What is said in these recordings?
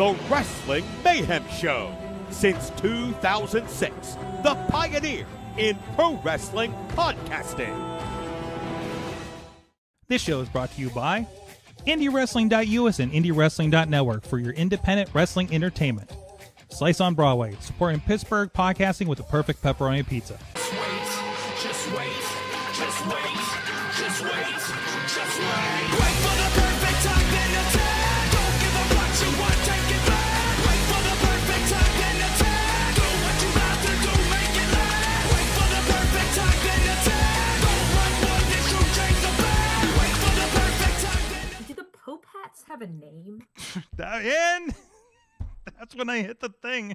The Wrestling Mayhem Show. Since 2006, the pioneer in pro wrestling podcasting. This show is brought to you by IndieWrestling.us and IndieWrestling.network for your independent wrestling entertainment. Slice on Broadway, supporting Pittsburgh podcasting with the perfect pepperoni pizza. Just wait. Wait for the perfect time, then attack. Don't give up what you want, take it back. Wait for the perfect time, then attack. Do what you have to do, make it last. Wait for the perfect time, then attack. Don't run for this, you change the plan. Wait for the perfect time, then. Do the Pope hats have a name? And that's when I hit the thing.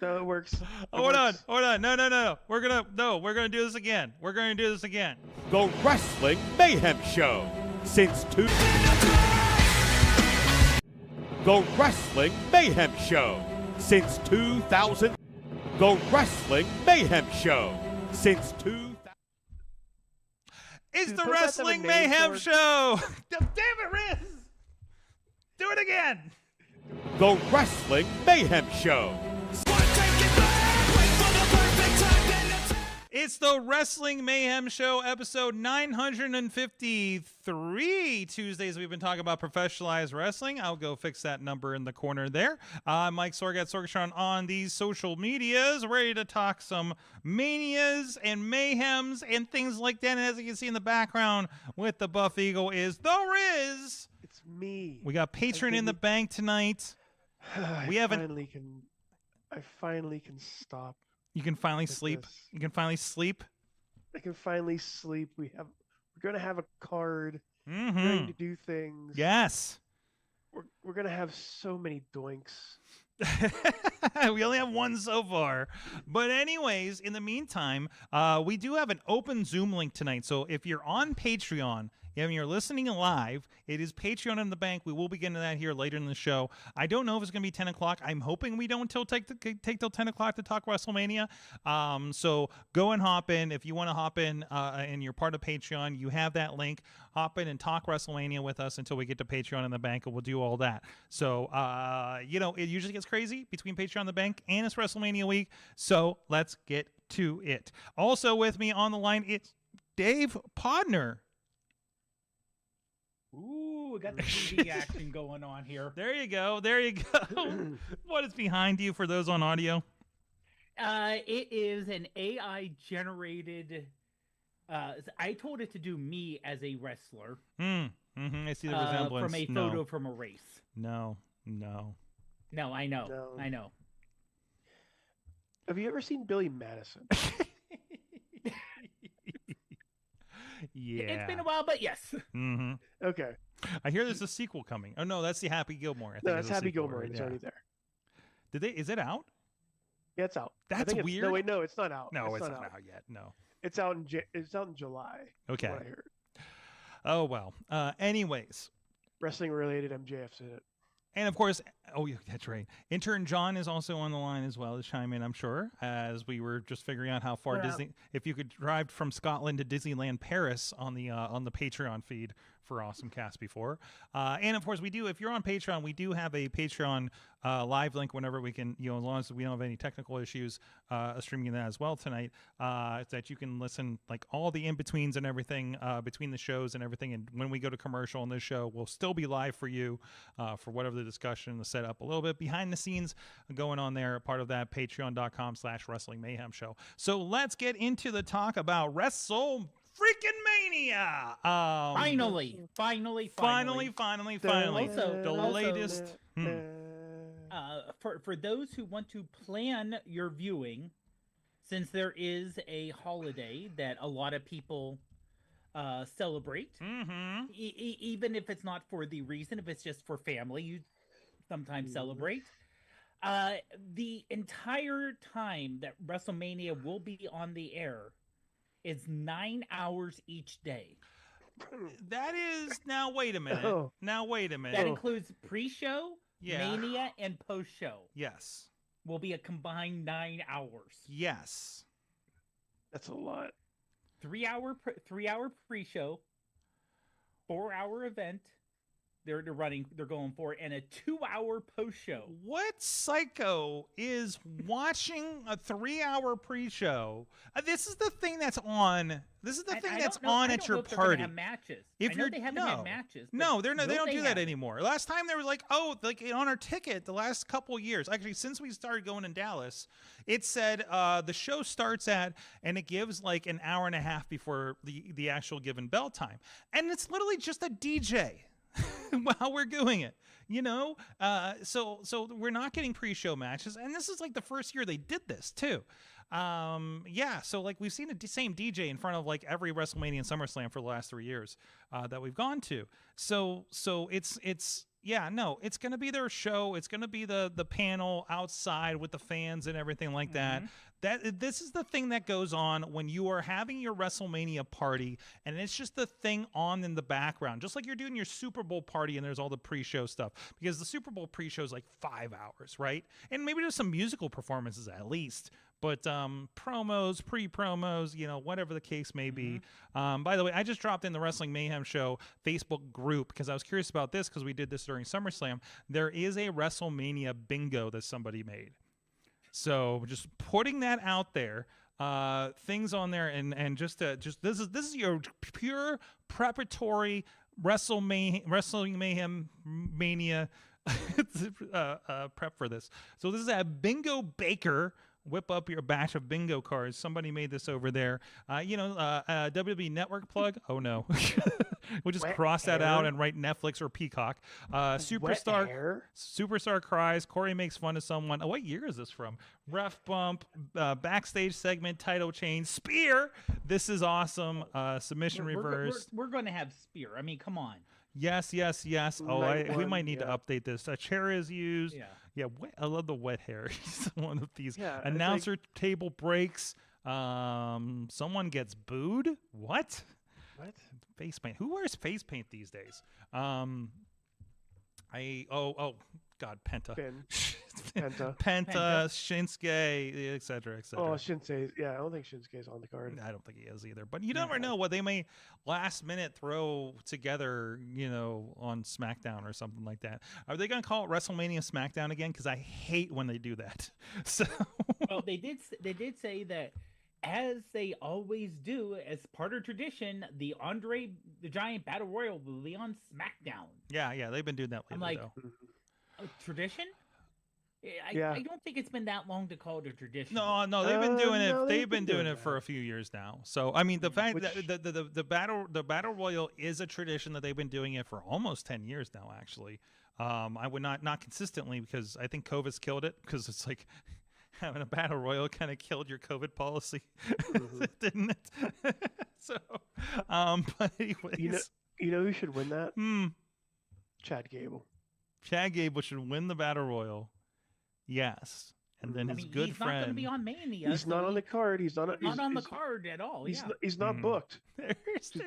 No, it works. Hold on. No. We're gonna do this again. The Wrestling Mayhem Show. Since The Wrestling Mayhem Show. Since 2000. The Wrestling Mayhem Show. Since 2000. It's Dude, the put that in Wrestling the name Mayhem board. Show. Damn it, Riz! Do it again. The Wrestling Mayhem Show. It's the Wrestling Mayhem Show, episode 953. Tuesdays, we've been talking about professionalized wrestling. I'll go fix that number in the corner there. Mike Sorg at Sorgatron on these social medias, ready to talk some manias and mayhems and things like that. And as you can see in the background with the Buff Eagle is the Riz. It's me. We got Patreon in the bank tonight. We haven't. I finally can stop. You can finally with sleep. this. You can finally sleep. I can finally sleep. We're gonna have a card. We're Mm-hmm. going to do things. Yes. We're gonna have so many doinks. We only have one so far. But anyways, in the meantime, we do have an open Zoom link tonight. So if you're on Patreon, and you're listening live, it is Patreon in the bank. We will be getting to that here later in the show. I don't know if it's going to be 10 o'clock. I'm hoping we don't take till 10 o'clock to talk WrestleMania. So go and hop in. If you want to hop in and you're part of Patreon, you have that link. Hop in and talk WrestleMania with us until we get to Patreon in the bank, and we'll do all that. So, it usually gets crazy between Patreon and the bank, and it's WrestleMania week. So let's get to it. Also with me on the line, it's Dave Podner. Ooh, we got the 3D action going on here. There you go. What is behind you for those on audio? It is an AI generated. I told it to do me as a wrestler. I see the resemblance. From a photo from a race. No. No, I know. No. I know. Have you ever seen Billy Madison? Yeah. It's been a while, but yes. Mm-hmm. Okay. I hear there's a sequel coming. Oh no, that's the Happy Gilmore. I think No, it's that's a Happy sequel, Gilmore. right? It's Yeah. already there. Is it out? Yeah, it's out. I That's think weird. No, wait, no, it's not out. No, it's not not out yet. No. It's out in July. is Okay. What I heard. Oh well. Anyways. Wrestling related MJF's in it. And of course, oh yeah, that's right. Intern John is also on the line as well to chime in, I'm sure, as we were just figuring out how far Disney. If you could drive from Scotland to Disneyland Paris on the Patreon feed for Awesome Cast before, and of course we do. If you're on Patreon, we do have a Patreon live link whenever we can, as long as we don't have any technical issues, streaming that as well tonight. That you can listen like all the in betweens and everything between the shows and everything. And when we go to commercial on this show, we'll still be live for you for whatever the discussion, the setup, a little bit behind the scenes going on there. Part of that Patreon.com/Wrestling Mayhem Show. So let's get into the talk about Wrestle freaking Mania. Finally. The Also, latest. For those who want to plan your viewing, since there is a holiday that a lot of people celebrate, Mm-hmm. even if it's not for the reason, if it's just for family, you sometimes celebrate. The entire time that WrestleMania will be on the air is 9 hours each day. That is now. Wait a minute. Oh. Now wait a minute. That includes pre-show, Yeah. Mania, and post-show. Yes. Will be a combined 9 hours. Yes. That's a lot. 3 hour pre-show, 4 hour event, they're going for, and a 2-hour post show. What psycho is watching a 3-hour pre-show? This is the thing that's on. This is the thing that's on at your party. Have matches. If they haven't had matches. No, they don't do that it? anymore. Last time they were like, oh, like on our ticket, the last couple years, actually since we started going in Dallas, it said the show starts at, and it gives like an hour and a half before the actual given bell time, and it's literally just a DJ. While we're doing it, so we're not getting pre-show matches, and this is like the first year they did this too. So like we've seen the same DJ in front of like every WrestleMania and SummerSlam for the last 3 years that we've gone to. So it's it's gonna be their show. It's gonna be the panel outside with the fans and everything like that. This is the thing that goes on when you are having your WrestleMania party, and it's just the thing on in the background, just like you're doing your Super Bowl party and there's all the pre-show stuff, because the Super Bowl pre-show is like 5 hours, right? And maybe there's some musical performances at least, but promos, pre-promos, whatever the case may be. By the way, I just dropped in the Wrestling Mayhem Show Facebook group because I was curious about this, because we did this during SummerSlam. There is a WrestleMania bingo that somebody made. So just putting that out there, things on there, and just this is your pure preparatory Wrestling Mayhem Mania prep for this. So this is a bingo baker. Whip up your batch of bingo cards. Somebody made this over there. WWE Network plug. Oh no, we'll just cross that out and write Netflix or Peacock. Superstar cries. Corey makes fun of someone. Oh, what year is this from? Ref bump. Backstage segment. Title change. Spear. This is awesome. Submission reverse. We're going to have Spear. I mean, come on. Yes. Oh, we might need to update this. A chair is used. Yeah. I love the wet hair. One of these. Yeah, Announcer table breaks. Someone gets booed. What? Face paint. Who wears face paint these days? God, Penta. Penta, Shinsuke, etc. Oh, Shinsuke. Yeah, I don't think Shinsuke's on the card. I don't think he is either. But you never know what they may last minute throw together, on SmackDown or something like that. Are they going to call it WrestleMania SmackDown again? Because I hate when they do that. So, well, they did say that, as they always do, as part of tradition, the Andre the Giant Battle Royal will be on SmackDown. Yeah, they've been doing that lately. I'm like, though. Tradition? I don't think it's been that long to call it a tradition. No, they've been doing it. They've been doing it for a few years now. So I mean, the fact that the battle royal is a tradition that they've been doing it for almost 10 years now. Actually, I would not consistently, because I think COVID's killed it, because it's like having a battle royal kind of killed your COVID policy, didn't it? So, but anyways, you know who should win that? Chad Gable. Chad Gable should win the battle royal. Yes, and then his good he's friend. Not going to be on Mania. He's not on the card. He's not on the card at all. He's not booked.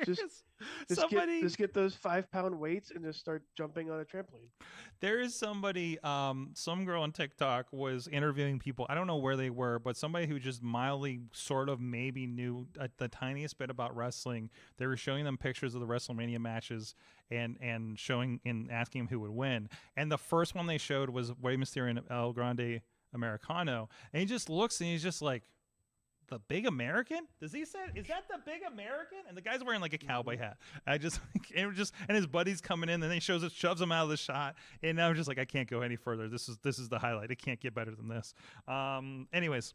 Just get those 5-pound weights and just start jumping on a trampoline. There is somebody, some girl on TikTok was interviewing people. I don't know where they were, but somebody who just mildly, sort of, maybe knew the tiniest bit about wrestling. They were showing them pictures of the WrestleMania matches and showing and asking them who would win. And the first one they showed was Rey Mysterio and El Grande Americano, and he just looks and he's just like, the big American? Does he say, is that the big American? And the guy's wearing like a cowboy hat. And his buddy's coming in, and then he shoves him out of the shot. And I'm just like, I can't go any further. This is the highlight. It can't get better than this. Anyways,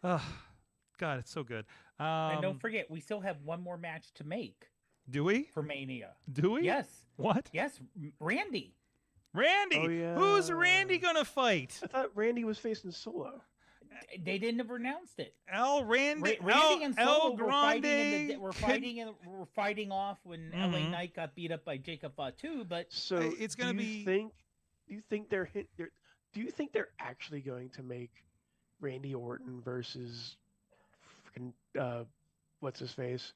God, it's so good. And don't forget, we still have one more match to make. Do we? For Mania. Do we? Yes. What? Yes, Randy. Oh, yeah. Who's Randy gonna fight? I thought Randy was facing Solo. They didn't ever announce it. Randy and Solo El Grande were fighting off when LA Knight got beat up by Jacob Fatu. But so it's gonna be. Do you think they're actually going to make Randy Orton versus what's his face?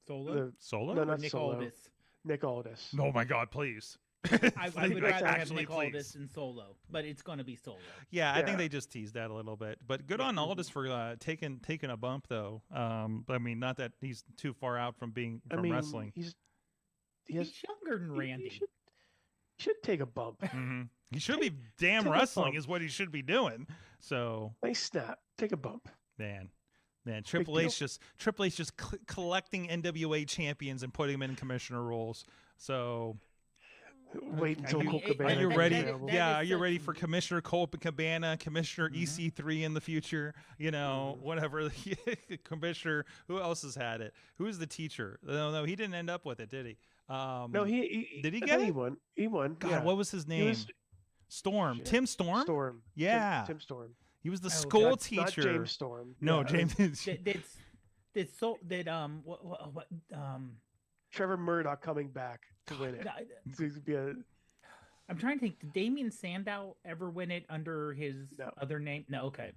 Solo? No, not Nick Solo. Aldis. Nick Aldis. Oh my God! Please. I would rather have Nick Aldis than Solo, but it's going to be Solo. Yeah, I think they just teased that a little bit. But good on Aldis for taking a bump, though. I mean, not that he's too far out from wrestling. He's younger than Randy. should take a bump. He should be damn take a wrestling bump. is what he should be doing. So Nice snap. Take a bump. man, Triple H just collecting NWA champions and putting them in commissioner roles. So Wait until you- Colt are Cabana. you that- ready? that- that Yeah, is are you such- ready for Commissioner Colt Cabana, Commissioner EC3 in the future? You know, whatever. Commissioner, who else has had it? Who's the teacher? No, he didn't end up with it, did he? No, he did he I get think it? He won. He won. God, yeah. what was his He name? was- Storm. Shit. Tim Storm? Storm. Yeah. Tim Storm. He was the Oh, school God. Not teacher. James Storm. No, Yeah, James. Trevor Murdoch coming back to win it. It's going to be a I'm trying to think. Did Damien Sandow ever win it under his No. other name? No. Okay.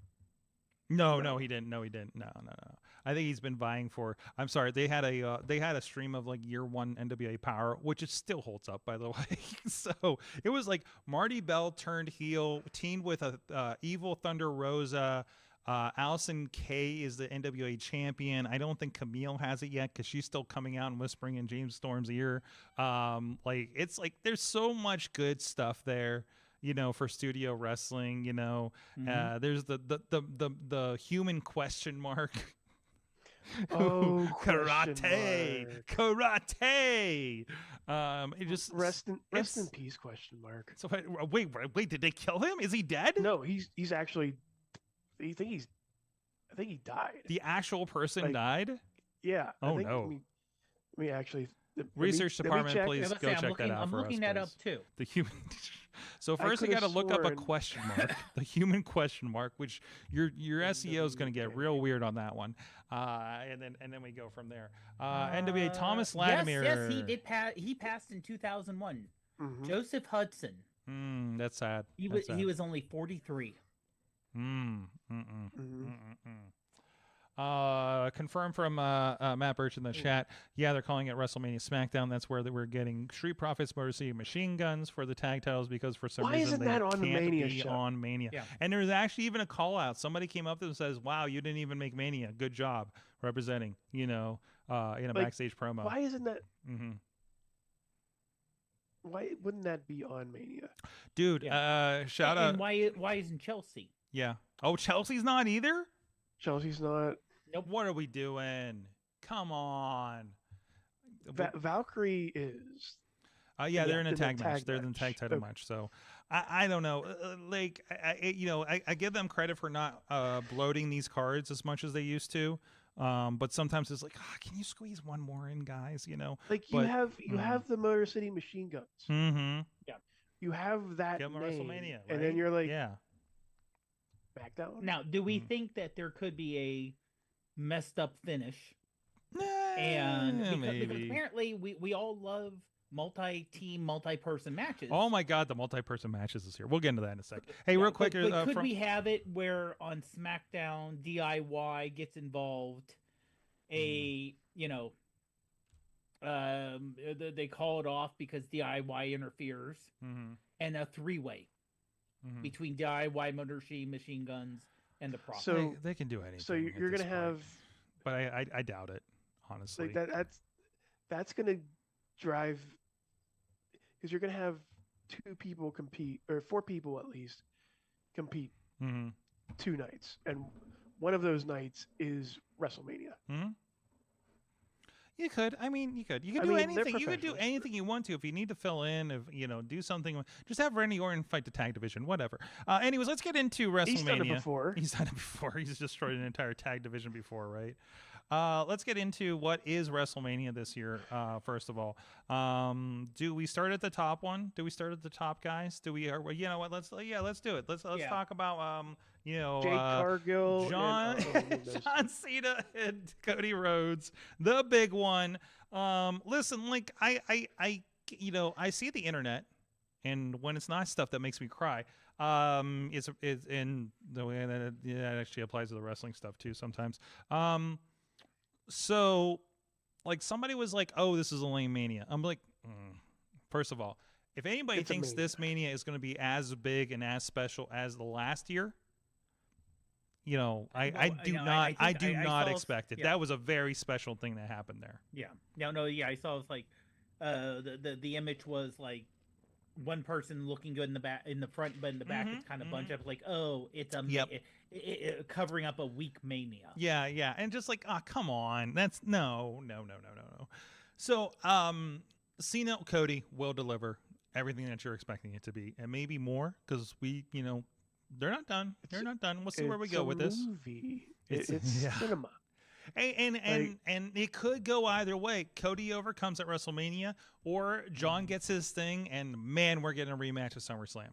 No, he didn't. No, he didn't. No. I think he's been vying for. I'm sorry. They had a stream of like year one NWA Power, which it still holds up, by the way. So it was like Marty Bell turned heel, teamed with a evil Thunder Rosa. Allison Kay is the NWA champion. I don't think Camille has it yet because she's still coming out and whispering in James Storm's ear. Like it's like there's so much good stuff there. You know, for studio wrestling, you know, there's the human question mark. Oh, karate. It just rest in it's- peace? Question mark. So wait, did they kill him? Is he dead? No, he's actually. I think he died. The actual person Like, died. Yeah. Oh, I think, no. Let me actually. Research department, check. please I was go gonna say, check that out I'm for us, looking that up please. too. The human. So I first, you got to could've look up a sworn- question mark, the human question mark, which your SEO is going to get real weird on that one, and then we go from there. NWA Thomas Latimer. Yes, he did. He passed in 2001. Mhm. Joseph Hudson. That's sad. He That's was only 43. Mhm. Confirmed from Matt Birch in the chat. Yeah, they're calling it WrestleMania SmackDown. That's where we're getting Street Profits, Motor City Machine Guns for the tag titles because for some Why reason isn't they that on the can't Mania be show? on Mania. Yeah. And there's actually even a call out. Somebody came up to them and says, "Wow, you didn't even make Mania. Good job representing." You know, in a Like, backstage promo. Why isn't that? hmm Why wouldn't that be on Mania? Dude, shout out. And why isn't Chelsea? Yeah. Oh, Chelsea's not either. Chelsea's not. What are we doing? Come on. Valkyrie is. Yeah, they're in a in the tag match. tag They're in the match. tag title Okay. match. So I don't know. Like I give them credit for not bloating these cards as much as they used to. But sometimes it's like, can you squeeze one more in, guys? You know. Like But- you have the Motor City Machine Guns. Mm-hmm. You have that Give them a name, WrestleMania, and then right? you're like, yeah. SmackDown. Now, do we Mhm. think that there could be a messed up finish? Nah, And because maybe. apparently we all love multi-team, multi-person matches. Oh my God, the multi-person matches is here. We'll get into that in a sec. Hey, Yeah, real quick, but could from- we have it where on SmackDown DIY gets involved? They call it off because DIY interferes, Mhm, and a three-way mhm. between DIY, Motor City Machine Guns, and the Prop. So- they can do anything. So at you're this gonna point. have but I doubt it, honestly. like that's gonna drive because you're gonna have 2 people compete or 4 people at least compete Mm-hmm. 2 nights, and one of those nights is WrestleMania. Hmm. You could. I mean, you could. You could I do mean, they're anything. You could do professionals. anything you want to. If you need to fill in, if do something. Just have Randy Orton fight the tag division. Whatever. Anyways, let's get into WrestleMania. He's done it before. He's done it before. He's destroyed an entire tag division before, right? Let's get into what is WrestleMania this year. First of all, do we start at the top one? Do we start at the top, guys? Do we? You know what? Let's do it. Let's Yeah. talk about Jake Cargill, John and, John Cena and Cody Rhodes, the big one. Listen, like I see the internet, and when it's not stuff that makes me cry, it's in the way that it actually applies to the wrestling stuff too sometimes. So, like somebody was like, "Oh, this is a lame Mania." I'm like, first of all, if anybody It's a thinks Mania. this Mania is going to be as big and as special as the last year, I Well, do you know, not. I think do I not saw- expect it. yeah. That was a very special thing that happened there. Yeah. No. Yeah. I saw it's like, the image was like one person looking good in the back, in the front, but in the back it's kind of bunched up. Like, oh, it's a covering up a weak Mania. Yeah, and just like, come on, that's no. So, Cena, Cody will deliver everything that you're expecting it to be, and maybe more, because they're not done. They're not done. We'll see where we go with this. It's cinema. And it could go either way. Cody overcomes at WrestleMania, or John gets his thing, and man, we're getting a rematch at SummerSlam.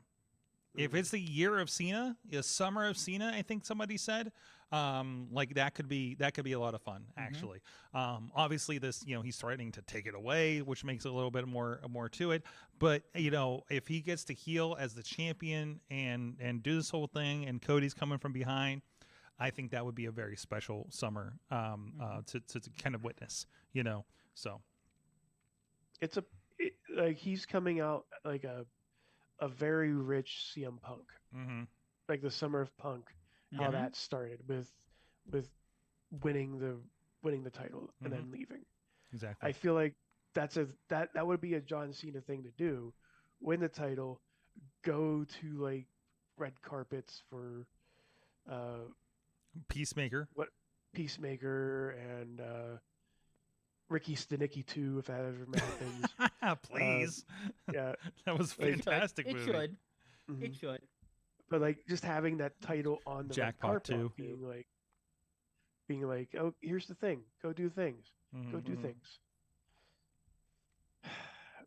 If it's the year of Cena, a summer of Cena, I think somebody said, that could be a lot of fun, actually. Obviously, this, he's threatening to take it away, which makes it a little bit more to it. But if he gets to heel as the champion and do this whole thing, and Cody's coming from behind, I think that would be a very special summer to kind of witness. So It's like he's coming out like a very rich CM Punk, like the summer of Punk, how that started with winning the title and then leaving. Exactly. I feel like that would be a John Cena thing to do, win the title, go to like red carpets for Peacemaker and Ricky Stenicki too, if that ever happens. Please. Yeah, that was fantastic. It movie. should. It should. But like just having that title on the Jackpot red carpet, too. being like, oh, here's the thing, go do things, go do things.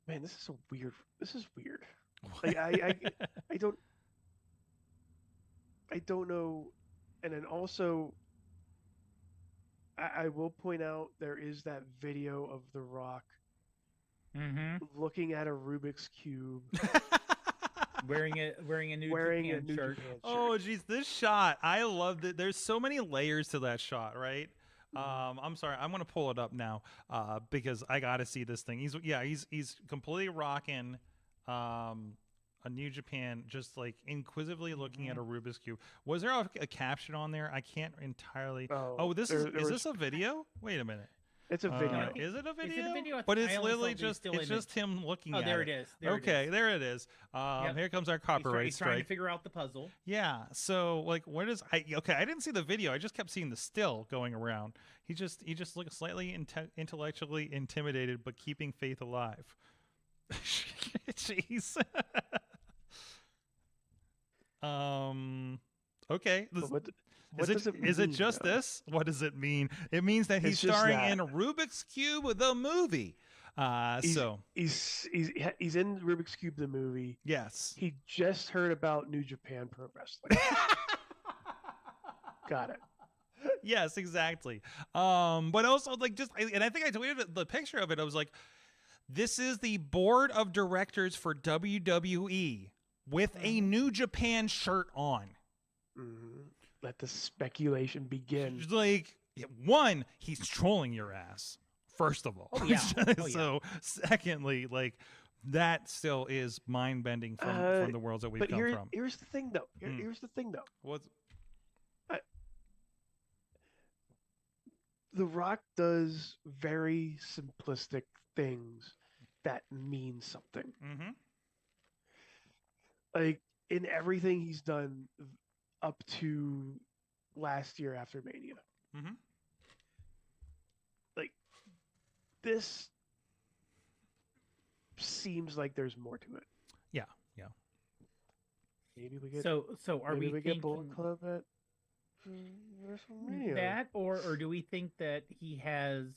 Man, this is so weird. This is weird. Like I don't know. And then also, I will point out there is that video of The Rock looking at a Rubik's Cube. wearing a New Japan shirt. Oh, geez, this shot, I loved it. There's so many layers to that shot, right? I'm sorry, I'm gonna pull it up now because I gotta see this thing. He's completely rocking a New Japan, just like inquisitively looking at a Rubik's Cube. Was there a caption on there? I can't entirely. Oh, is this a video? Wait a minute. It's a video. Is it a video? Is it a video? But it's literally just him looking at it. Oh, there it is. There it is. Here comes our copyright He's trying to strike. figure out the puzzle. Yeah. So like, I didn't see the video. I just kept seeing the still going around. He just looked slightly intellectually intimidated, but keeping faith alive. Jeez. Okay. Is it just this? What does it mean? It means that he's starring in Rubik's Cube, the movie. He's in Rubik's Cube, the movie. Yes. He just heard about New Japan Pro Wrestling. Got it. Yes, exactly. But also and I think I tweeted the picture of it. I was like, this is the board of directors for WWE with a New Japan shirt on. Let the speculation begin. Like, one, he's trolling your ass, first of all. Oh, yeah. So, secondly, like, that still is mind-bending from the worlds that we've come from. Here's the thing, though. Here's the thing, though. What's... The Rock does very simplistic things that mean something. Like, in everything he's done up to last year after Mania. Like, this seems like there's more to it. Yeah. Maybe we get are we get Bullet Club at WrestleMania? That or do we think that he has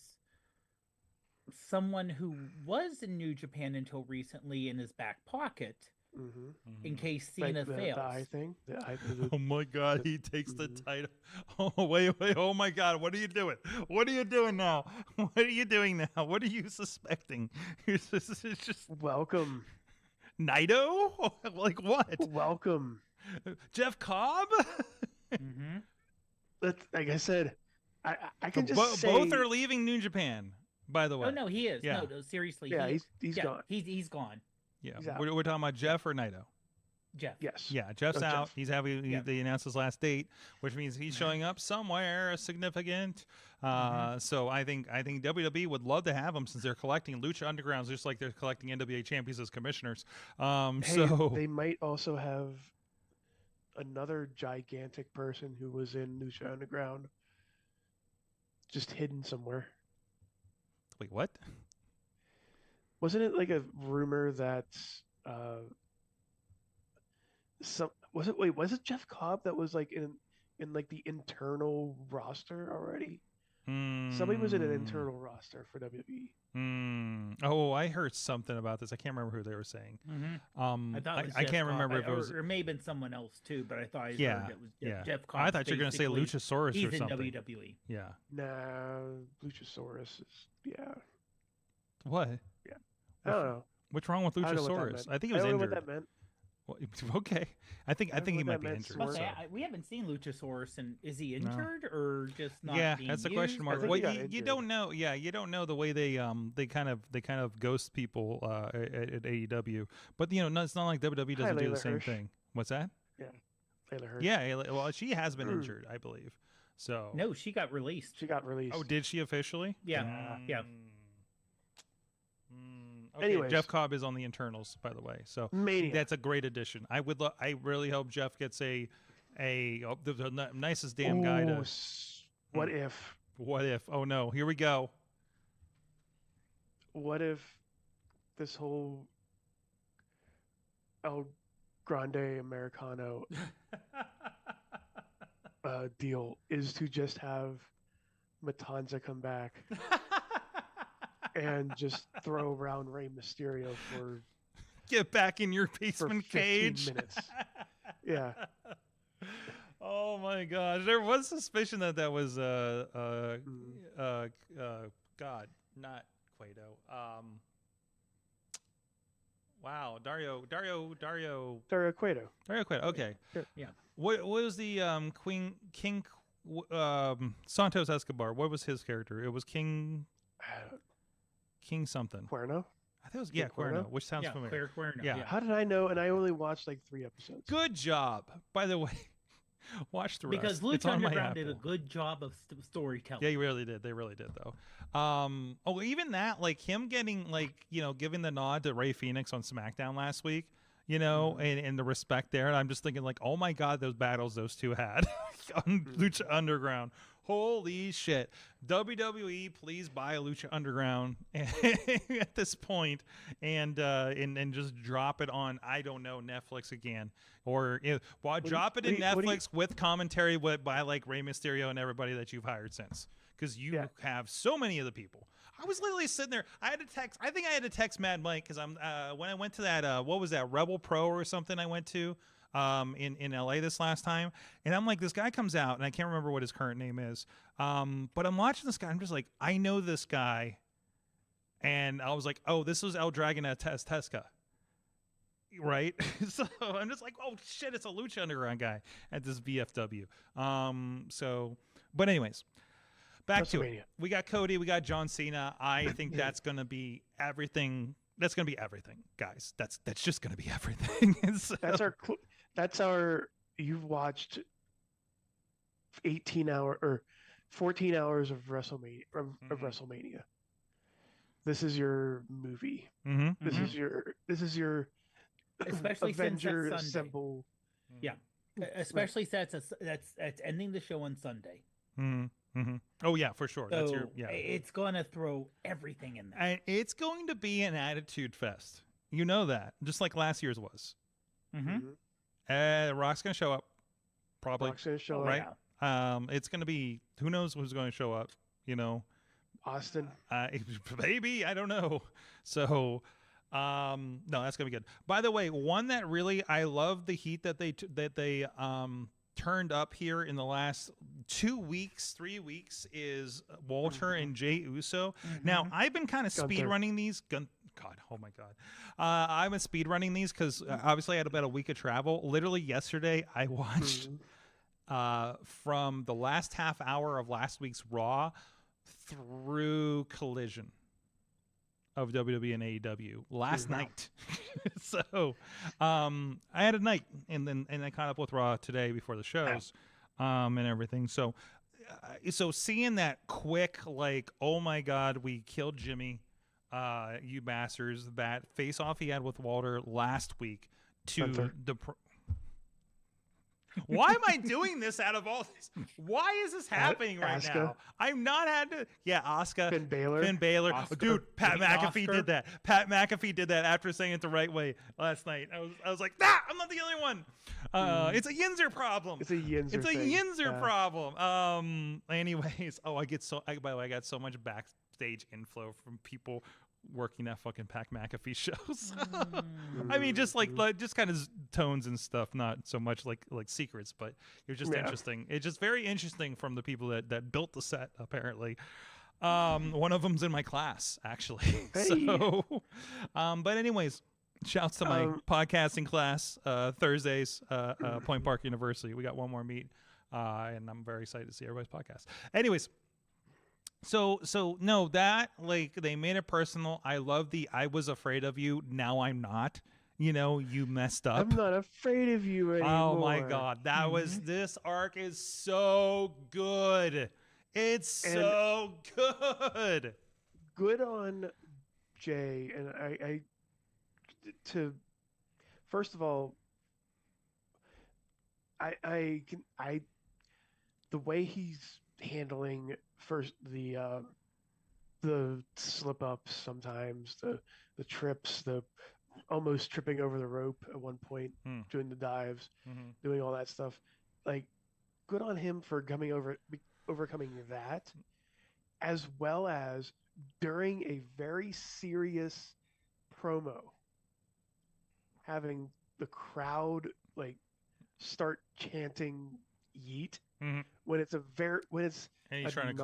someone who was in New Japan until recently in his back pocket? In case Cena fails. The eye thing? Oh my God, he takes the title. Oh, wait. Oh my God, what are you doing? What are you doing now? What are you doing now? What are you suspecting? It's just... Welcome. Naito? Like what? Welcome. Jeff Cobb? Like I said, I can just say... Both are leaving New Japan, by the way. Oh, no, he is. Yeah. No, seriously. Yeah, he's gone. He's gone. Yeah, we're talking about Jeff or Naito? Jeff. Yes. Yeah, Jeff's Oh, out. Jeff. He's having Yeah. they announced his last date, which means he's showing up somewhere significant. So I think WWE would love to have him since they're collecting Lucha Undergrounds just like they're collecting NWA champions as commissioners. Hey, So they might also have another gigantic person who was in Lucha Underground just hidden somewhere. wait, what? Wasn't it like a rumor that was it Jeff Cobb that was like in like the internal roster already? Somebody was in an internal roster for WWE. Oh, I heard something about this. I can't remember who they were saying. I thought it was I Jeff can't Cobb. remember if it was. or it may have been someone else too, but I thought I heard Yeah, it was yeah. Jeff Cobb. I thought you were going to say Luchasaurus He's or something. in WWE. Yeah. Nah, Luchasaurus is What? I don't know. What's wrong with I don't know what that Luchasaurus? meant. I think he was I don't know injured. what that meant. Well, okay. I think don't he know what might that be meant, injured. I'll Swerve. say, so. we haven't seen Luchasaurus, and is he injured or just not? Yeah, being that's a used, question mark. or- think Well, he got you injured. don't know. Yeah, you don't know the way they kind of ghost people at AEW. But no, it's not like WWE doesn't do the Layla same Hirsch. thing. What's that? Layla Hirsch. Yeah, well, she has been injured, I believe. So No, she got released. She got released. Oh, did she officially? Yeah, yeah. Okay, Anyways. Jeff Cobb is on the internals, by the way. So Mania. that's a great addition. I really hope Jeff gets the nicest damn guy to. What if? What if? Oh no! Here we go. What if this whole El Grande Americano deal is to just have Matanza come back and just throw around Rey Mysterio for Get back in your 15 basement cage. minutes. Yeah. Oh my gosh! There was suspicion that was God, not Cueto. Wow, Dario Cueto. Cueto. Okay. Yeah. What was the King Santos Escobar? What was his character? It was King something. Cuerno? I think it was King Cuerno, Cuerno? which sounds familiar. Claire Cuerno. Yeah. How did I know? And I only watched like 3 episodes. Good job. By the way, watch the Because rest. It's Lucha on my Underground did a Apple. good job of storytelling. Yeah, you really did. They really did, though. Even that, like him getting, giving the nod to Ray Phoenix on SmackDown last week, and the respect there. And I'm just thinking, like, oh my God, those battles those two had on Lucha Underground. Holy shit. WWE, please buy a Lucha Underground at this point and just drop it on, I don't know, Netflix again. Or drop it in Netflix with commentary by like Rey Mysterio and everybody that you've hired since. Because you have so many of the people. I was literally sitting there. I think I had to text Mad Mike because when I went to that, what was that, Rebel Pro or something I went to in LA this last time. And I'm like, this guy comes out, and I can't remember what his current name is. But I'm watching this guy. I'm just like, I know this guy. And I was like, oh, this was El Dragon at Tesca. Right? So I'm just like, oh, shit, it's a Lucha Underground guy at this VFW. But anyways. Back to it. We got Cody. We got John Cena. I think that's going to be everything. That's going to be everything, guys. That's just going to be everything. So, That's our. You've watched 14 hours of WrestleMania. WrestleMania. This is your movie. This is your. Especially Avenger since that's Sunday. Assemble. Yeah. Especially since that's ending the show on Sunday. Oh yeah, for sure. So That's it's gonna throw everything in there. And it's going to be an attitude fest. You know that, just like last year's was. Rock's gonna show up, probably. Rock's gonna show up. Right. Yeah. It's gonna be, who knows who's going to show up. Austin. Maybe, I don't know. So, no, that's gonna be good. By the way, one that really I love the heat that they turned up here in the last 3 weeks is Walter and Jey Uso. Now, I've been kind of speed running these. God, oh my God. I've been speed running these because obviously I had about a week of travel. Literally yesterday, I watched from the last half hour of last week's Raw through Collision. of WWE and AEW last night. So I had a night, and I caught up with Raw today before the shows, and everything. So seeing that quick, like, oh my God, we killed Jimmy, you bastards, that face off he had with Walter last week to why am I doing this out of all this? Why is this happening right Asuka? now? I'm not had to. Yeah, Asuka. Finn Balor. Oh, dude, Pat McAfee did that. Pat McAfee did that after saying it the right way last night. I was like, I'm not the only one. It's a Yinzer problem. It's a Yinzer It's a thing. Yinzer problem. Anyways, by the way, I got so much backstage inflow from people working at fucking Pat McAfee shows. I mean, just just kind of tones and stuff, not so much like secrets, but you're just interesting. It's just very interesting from the people that built the set, apparently. One of them's in my class, actually. Hey. So, but anyways, shouts to my podcasting class, Thursdays, Point Park University. We got one more meet, and I'm very excited to see everybody's podcast. Anyways, so no, that, like, they made it personal. I love I was afraid of you. Now I'm not. You messed up. I'm not afraid of you anymore. Oh my God, that was this arc is so good. It's so good. Good on Jay, and I first of all, the way he's handling first the slip ups, sometimes the trips, the almost tripping over the rope at one point, doing the dives, doing all that stuff. Like, good on him for overcoming that, as well as during a very serious promo, having the crowd like start chanting "Yeet" when it's and he's trying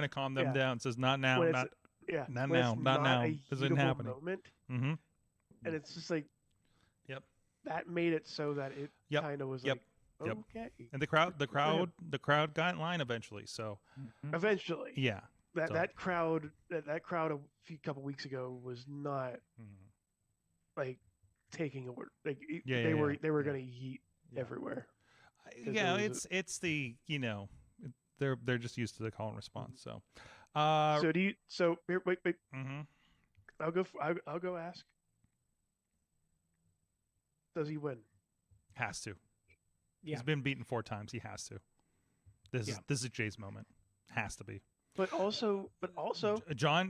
to calm them down. Says, not now, not now. This isn't happening. Moment, and it's just like, yep, that made it so that it kind of was like, okay. And the crowd got in line eventually. So eventually, yeah, that crowd a couple weeks ago was not like taking order. Like they were gonna yeet everywhere. Yeah, it's the they're just used to the call and response. So, wait. I'll go ask. Does he win? Has to. Yeah. He's been beaten 4 times. He has to. This is Jay's moment. Has to be. But also,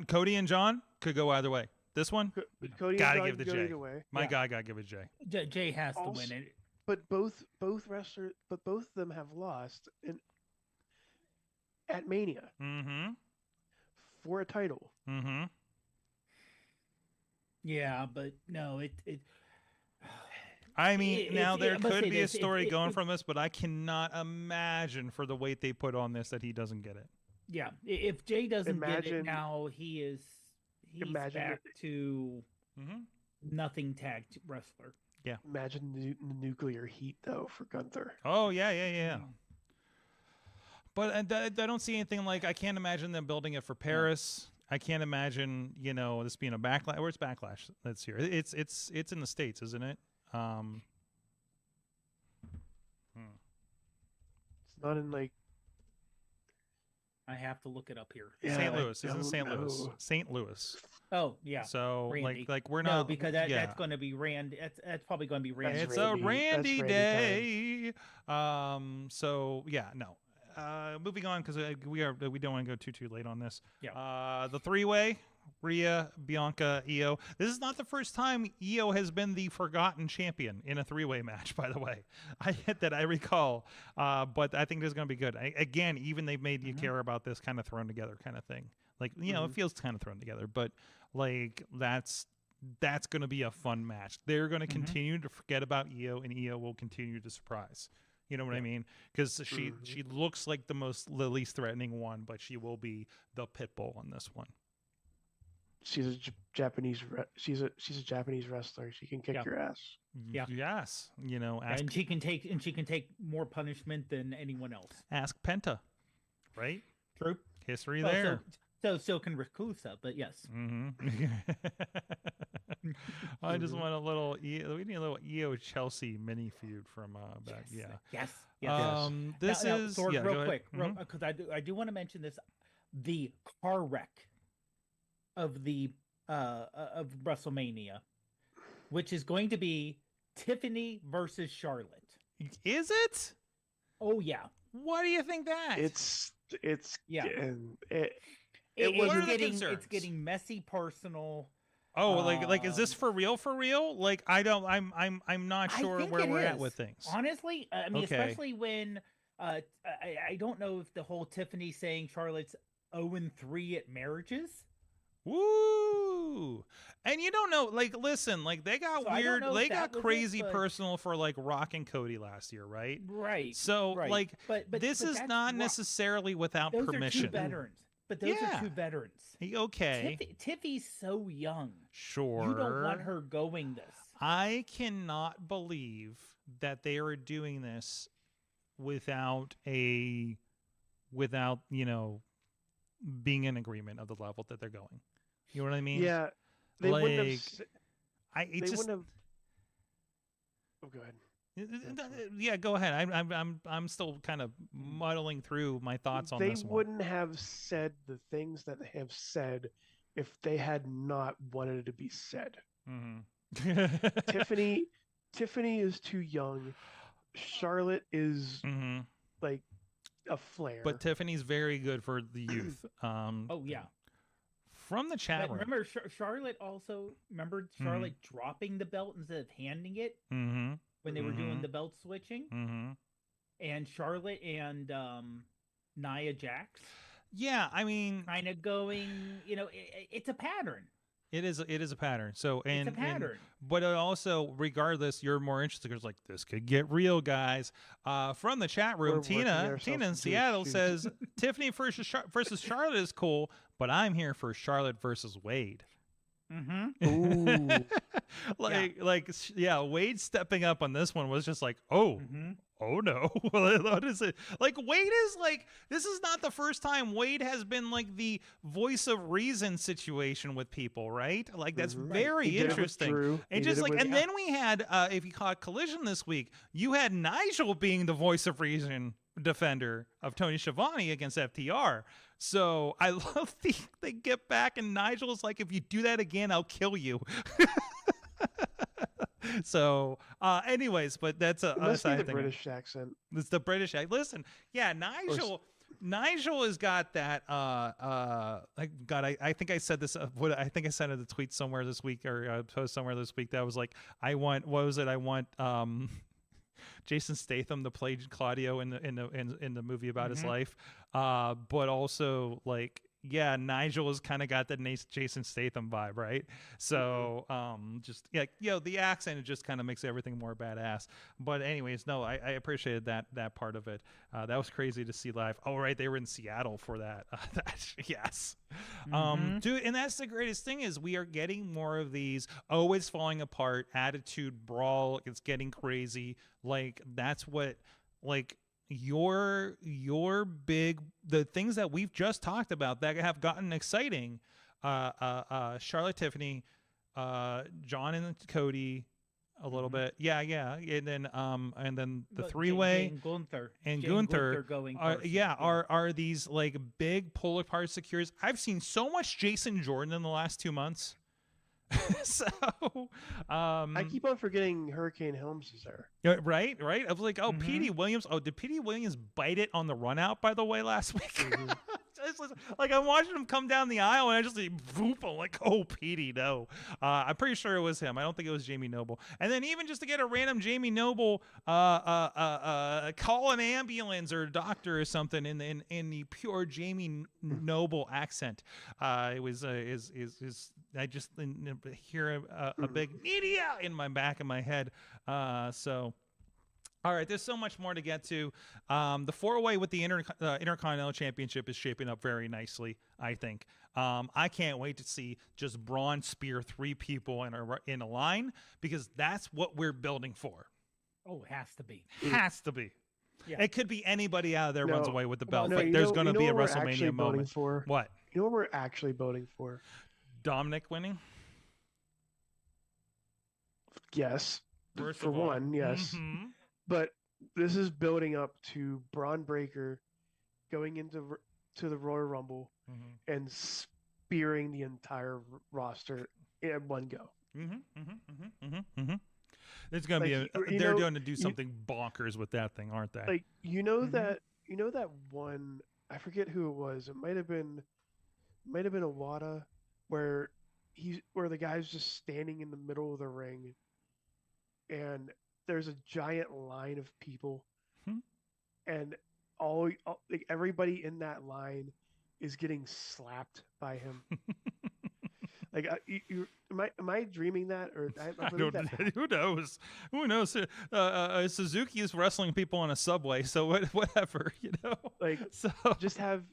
Cody and John could go either way. This one, Cody gotta and give John it to go Jay. either way. My guy gotta give it to Jay. Jay has to win it. But both wrestlers, both of them have lost at Mania for a title. Yeah, but no, it I mean, now there could be a story going from this, but I cannot imagine, for the weight they put on this, that he doesn't get it. Yeah, if Jay doesn't get it now, he's back to nothing tagged wrestler. Yeah. Imagine the nuclear heat though for Gunther. Oh yeah. But I don't see anything like. I can't imagine them building it for Paris. I can't imagine this being a backlash. Where's Backlash? That's here. It's in the States, isn't it? It's not in like. I have to look it up here. Yeah, St. Louis, isn't St. Louis? St. Louis. Oh yeah. So Randy. like we're not. No, because that's going to be Randy. That's probably going to be Randy. It's Randy. a Randy That's day. So yeah, no. Moving on, because we don't want to go too late on this. Yeah. The 3-way, Rhea, Bianca, Io. This is not the first time Io has been the forgotten champion in a 3-way match, by the way. I recall. But I think this is going to be good. Again, even they've made you care about this kind of thrown together kind of thing. Like, it feels kind of thrown together, but like that's going to be a fun match. They're going to continue to forget about Io, and Io will continue to surprise. You know what I mean? Because she looks like the least threatening one, but she will be the pit bull on this one. She's a Japanese. She's a Japanese wrestler. She can kick your ass. Yeah. Yes. And she can take more punishment than anyone else. Ask Penta, right? True. History there. So can Rakusa, but yes. I just want a little. We need a little Io Chelsea mini feud from back. Yes. This is Sorg, yeah, real go ahead. quick, because I do want to mention this: the car wreck of the of WrestleMania, which is going to be Tiffany versus Charlotte. Is it? Oh yeah. Why do you think that? It's Yeah. It's getting messy, personal. Oh, like is this for real? For real? Like I'm not sure where we're at with things. Honestly, I mean, Okay. especially when I don't know if the whole Tiffany saying Charlotte's 0-3 at marriages. Woo! And you don't know, like, listen, like they got So I don't weird, know if they that got was it, crazy but- personal for like Rock and Cody last year, right? Right. So right. like, but this is that's not Rock. necessarily without Those permission. are two veterans. But those Yeah. are two veterans. Okay, Tiffy's so young. sure. You don't want her going this. I cannot believe that they are doing this without you know, being in agreement of the level that they're going. You know what I mean? Yeah, they wouldn't have. It's They just, wouldn't have. Oh, go ahead. Yeah, go ahead. I'm still kind of muddling through my thoughts on They this one. wouldn't have said the things that they have said if they had not wanted it to be said. Tiffany is too young. Charlotte is like a flare. But Tiffany's very good for the youth. Oh yeah. From the chat room. Remember Charlotte also Charlotte dropping the belt instead of handing it when they were doing the belt switching. And Charlotte and Nia Jax. Yeah, I mean, kind of going, you know, it's a pattern. It is a pattern. So it's a pattern. But also, regardless, you're more interested because like this could get real, guys. From the chat room, Tina in Seattle says Tiffany versus Charlotte is cool, but I'm here for Charlotte versus Wade. Wade stepping up on this one was just like, oh no. What is it? Like Wade is like, this is not the first time Wade has been like the voice of reason situation with people, right? Like that's very interesting. And just like, and then we had, if you caught Collision this week, you had Nigel being the voice of reason defender of Tony Schiavone against FTR. So I love they get back and Nigel's like, if you do that again, I'll kill you. So anyways, but that's a the British accent. It's the British accent. Listen, yeah, Nigel has got that I think I said this I think I sent a tweet somewhere this week or a post somewhere this week that was like, I want Jason Statham to play Claudio in the movie about his life, but also like, yeah, Nigel has kind of got the Jason Statham vibe, right? So just the accent, it just kind of makes everything more badass. But anyways, no, I appreciated that part of it. That was crazy to see live. Oh right, they were in Seattle for that. Yes, dude, and that's the greatest thing is we are getting more of these. Oh, it's falling apart. Attitude brawl. It's getting crazy. Like that's what like. Your big the things that we've just talked about that have gotten exciting, Charlotte, Tiffany, John and Cody a little bit, and then the three-way and Gunther going are these like big pull apart secures. I've seen so much Jason Jordan in the last 2 months. So I keep on forgetting Hurricane Helms is there. Right. I was like, oh, Petey Williams. Oh, did Petey Williams bite it on the run out, by the way, last week? Like I'm watching him come down the aisle and I just like, voop, I'm like, oh, Petey, no. I'm pretty sure it was him. I don't think it was Jamie Noble. And then even just to get a random Jamie Noble call an ambulance or a doctor or something in the pure Jamie Noble accent. It was I just hear a big media in my back of my head. So. All right, there's so much more to get to. The 4-way with the Intercontinental Championship is shaping up very nicely, I think. I can't wait to see just Braun spear 3 people in a line because that's what we're building for. Oh, it has to be. Has to be. Yeah. It could be anybody out of there runs away with the belt, no, but there's going to be a WrestleMania moment. For? What? You know what we're actually voting for? Dominic winning. Yes. First For of all. one, yes. Mhm. But this is building up to Braun Breaker going to the Royal Rumble Mhm. and spearing the entire roster in one go. Mhm. Mhm. Mhm. Mhm. Mhm. It's gonna Like, be they're going to do something bonkers with that thing, aren't they? Like that one, I forget who it was. It might have been Awada, where the guy's just standing in the middle of the ring, and there's a giant line of people, Hmm. and all like everybody in that line is getting slapped by him. Like, am I dreaming that, or I believe that happened. Who knows? Who knows? Suzuki is wrestling people on a subway, so whatever, you know. Like, so just have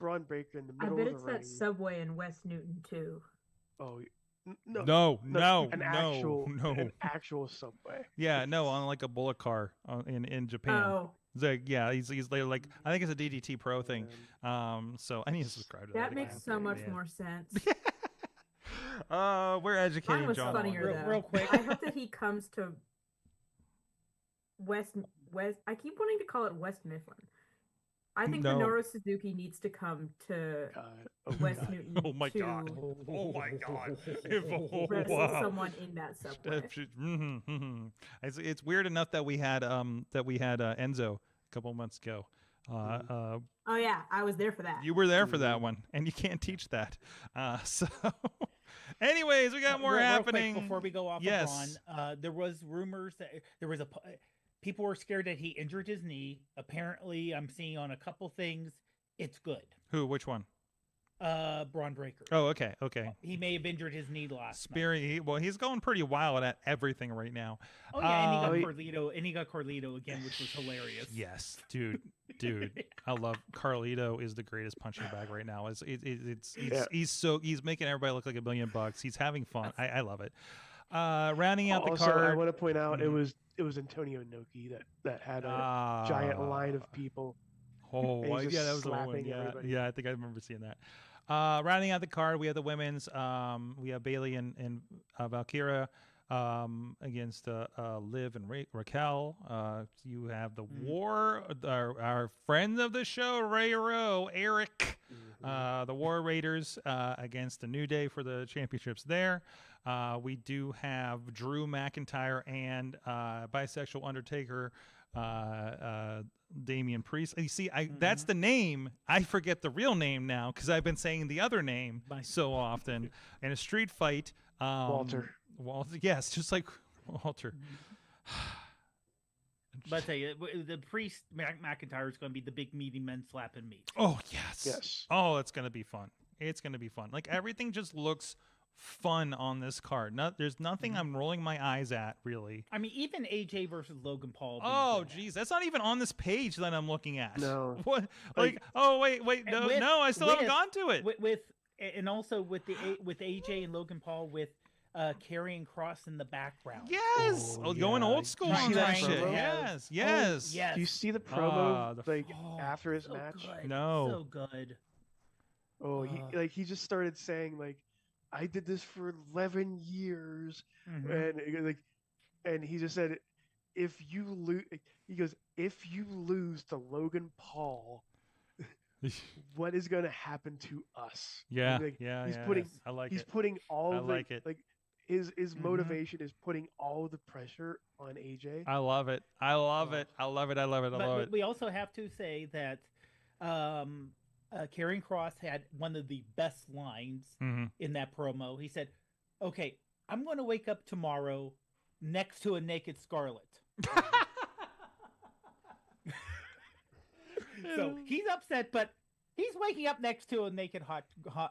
Braun Breaker in the I middle bet of the it's ring. that subway in West Newton too. Oh, no, an actual subway. Yeah, no, on like a bullet car in Japan. Oh, It's like, yeah, he's like I think it's a DDT Pro thing. So I need to subscribe to that. that makes so much more sense. We're educating Mine was John. funnier though. Real quick. I hope that he comes to West. I keep wanting to call it West Mifflin. I think No. Minoru Suzuki needs to come to God. West Newton. Oh my to god! Oh my god! Wrestle someone in that subway. It's weird enough that we had Enzo a couple months ago. Oh yeah, I was there for that. You were there for that one, and you can't teach that. So, anyways, we got more real happening. quick before we go off Yes. of Braun, there was rumors that there was people were scared that he injured his knee. Apparently, I'm seeing on a couple things it's good. Who? Which one? Braun Breaker. Oh, okay. He may have injured his knee last night. Spearing. Well, he's going pretty wild at everything right now. Oh yeah, and he got Carlito again, which was hilarious. Yes, dude. I love Carlito is the greatest punching bag right now. He's making everybody look like $1 million. He's having fun. I love it. Rounding out the card. I want to point out it was Antonio Inoki that had a giant line of people. Oh, and he's yeah, just that was the one. slapping Yeah, everybody. yeah, I think I remember seeing that. Rounding out the card, we have the women's. We have Bailey and Valkyria against Liv and Raquel. You have the War, our friend of the show, Ray Rowe, Eric, the War Raiders against the New Day for the championships there. We do have Drew McIntyre and bisexual Undertaker, Damian Priest. You see, that's the name. I forget the real name now because I've been saying the other name so often. In a street fight, Walter, yes, just like Walter. But I tell you, the Priest McIntyre is going to be the big meaty men slapping meat. Oh yes. Oh, it's going to be fun. It's going to be fun. Like everything just looks fun on this card. There's nothing I'm rolling my eyes at, really. I mean, even AJ versus Logan Paul. Oh, geez, that's not even on this page that I'm looking at. No. What? Like, oh, wait, no, I still haven't gone to it. And also with AJ and Logan Paul with Karrion Kross in the background. Yes, going old school on that shit. Yes. Yes. Do you see the promo after his so match? Good. No. So good. Oh, he just started saying like, I did this for 11 years, and he just said, if you lose to Logan Paul, what is going to happen to us? Yeah, He's putting all his motivation is putting all the pressure on AJ. I love it. I love it. We also have to say that Karrion Kross had one of the best lines in that promo. He said, "Okay, I'm going to wake up tomorrow next to a naked Scarlet." So he's upset, but he's waking up next to a naked hot.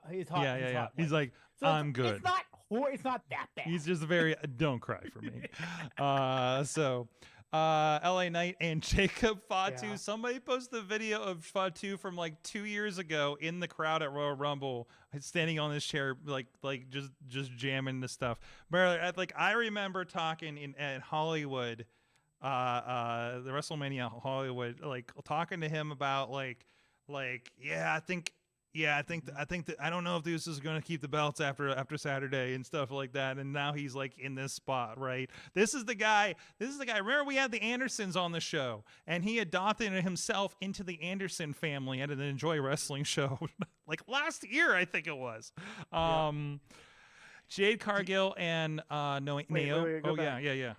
Yeah. He's like, so I'm good. It's not that bad. He's just very don't cry for me. LA Knight and Jacob Fatu. Yeah. Somebody posted a video of Fatu from like 2 years ago in the crowd at Royal Rumble, standing on this chair, like just jamming the stuff. But like I remember talking at Hollywood, the WrestleMania Hollywood, like talking to him about like yeah, I think Yeah, I think that I don't know if this is going to keep the belts after Saturday and stuff like that. And now he's like in this spot, right? This is the guy. Remember, we had the Andersons on the show, and he adopted himself into the Anderson family at an Enjoy Wrestling show, like last year, I think it was. Jade Cargill and Naomi. Oh back. yeah.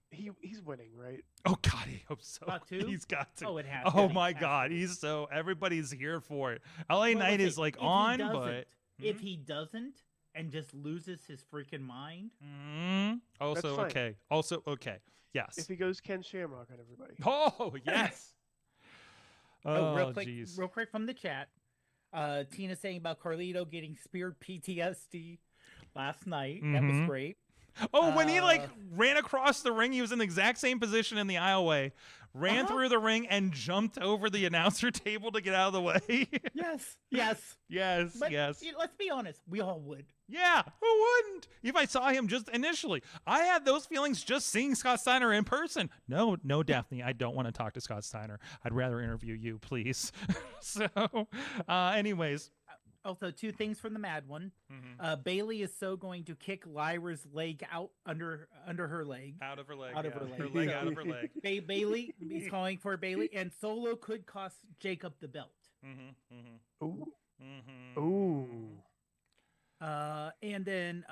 He's winning, right? Oh God, he hopes so. Got to? He's got to. Oh, it has. Oh to. my It has God, to. everybody's here for it. LA Well, Knight let's is say, like if he on, doesn't- but if he doesn't and just loses his freaking mind, also fine. okay. Also okay. Yes. If he goes Ken Shamrock on everybody. Oh yes. real jeez. quick from the chat, Tina saying about Carlito getting speared PTSD last night. That was great. Oh, when he like ran across the ring, he was in the exact same position in the aisleway, ran through the ring and jumped over the announcer table to get out of the way. Yes. yes. Let's be honest, we all would. Yeah, who wouldn't? If I saw him just initially. I had those feelings just seeing Scott Steiner in person. No, Daphne, I don't want to talk to Scott Steiner. I'd rather interview you, please. So, anyways. Also, two things from the Mad One. Bailey is so going to kick Lyra's leg out under her leg. Out of her leg. Out of her leg. Her leg out of her leg. Bailey, he's calling for Bailey, and Solo could cost Jacob the belt. Ooh. Ooh. And then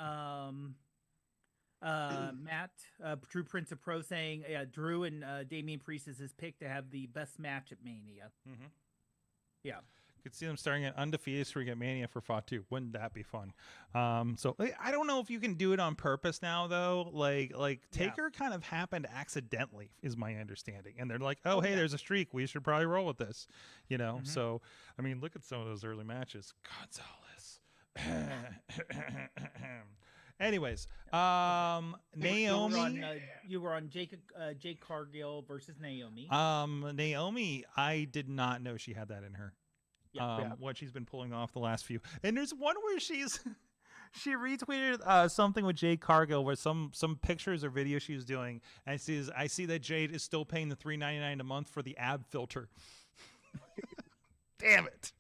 Matt, True Prince of Pro saying Drew and Damian Priest is his pick to have the best match at Mania. Yeah. Could see them starting at undefeated streak at Mania for Fatu. Wouldn't that be fun? So I don't know if you can do it on purpose now, though. Like Taker kind of happened accidentally, is my understanding. And they're like, oh, hey, there's a streak. We should probably roll with this, you know. So I mean, look at some of those early matches. Gonzalez. Anyways, Naomi. You were on Jake Cargill versus Naomi. Naomi, I did not know she had that in her. What she's been pulling off the last few. And there's one where she retweeted something with Jade Cargill, where some pictures or video she was doing, and says, I see that Jade is still paying the $3.99 a month for the ab filter. Damn it.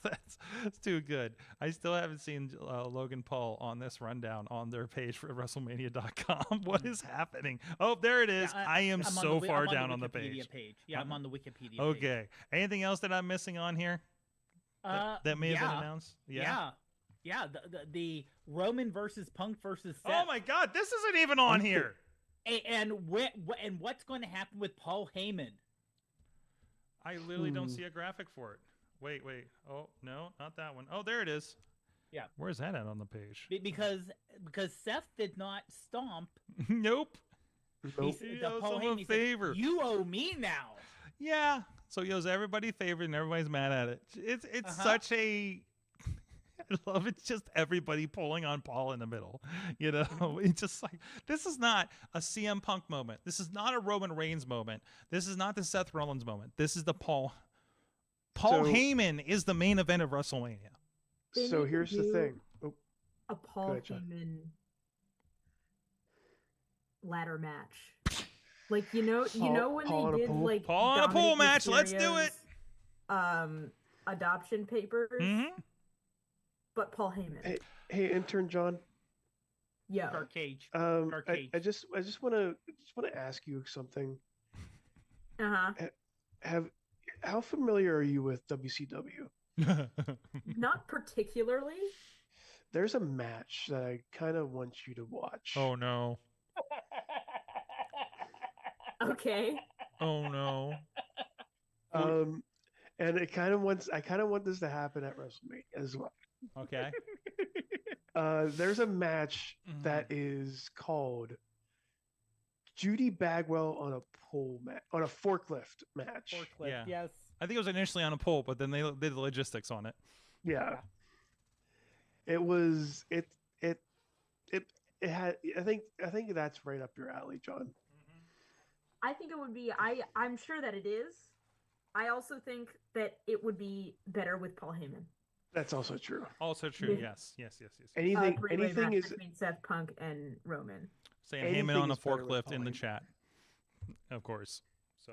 That's too good. I still haven't seen Logan Paul on this rundown on their page for WrestleMania.com. What is happening? Oh, there it is. I am so far down on the page. Yeah, I'm on the Wikipedia page. Okay. Anything else that I'm missing on here that may have been announced? Yeah. The Roman versus Punk versus Seth. Oh my God, this isn't even on here. And what's going to happen with Paul Heyman? I literally don't see a graphic for it. Wait. Oh, no, not that one. Oh, there it is. Yeah. Where's that at on the page? Because Seth did not stomp. Nope. He owes Paul Heyman, a favor. Said, you owe me now. Yeah. So he owes everybody a favor and everybody's mad at it. It's such a... I love it. Just everybody pulling on Paul in the middle. You know, it's just like, this is not a CM Punk moment. This is not a Roman Reigns moment. This is not the Seth Rollins moment. This is the Paul Heyman is the main event of WrestleMania. So here's the thing. A Paul Heyman ladder match. Like you know when they did like Paul in a pool match. Let's do it. Adoption papers. But Paul Heyman. Hey, intern John. Yeah. Cage. I just want to ask you something. How familiar are you with WCW? Not particularly. There's a match that I kind of want you to watch. Oh no. Okay. Oh no. And I kind of want this to happen at WrestleMania as well. Okay. There's a match that is called Judy Bagwell on a forklift match. Yeah. Yes. I think it was initially on a pole, but then they did the logistics on it. Yeah. It was it had I think that's right up your alley, John. I think it would be I'm sure that it is. I also think that it would be better with Paul Heyman. That's also true. Also true. Yes. Anything is between Seth Punk and Roman. Saying Heyman on a forklift in the chat, of course. So,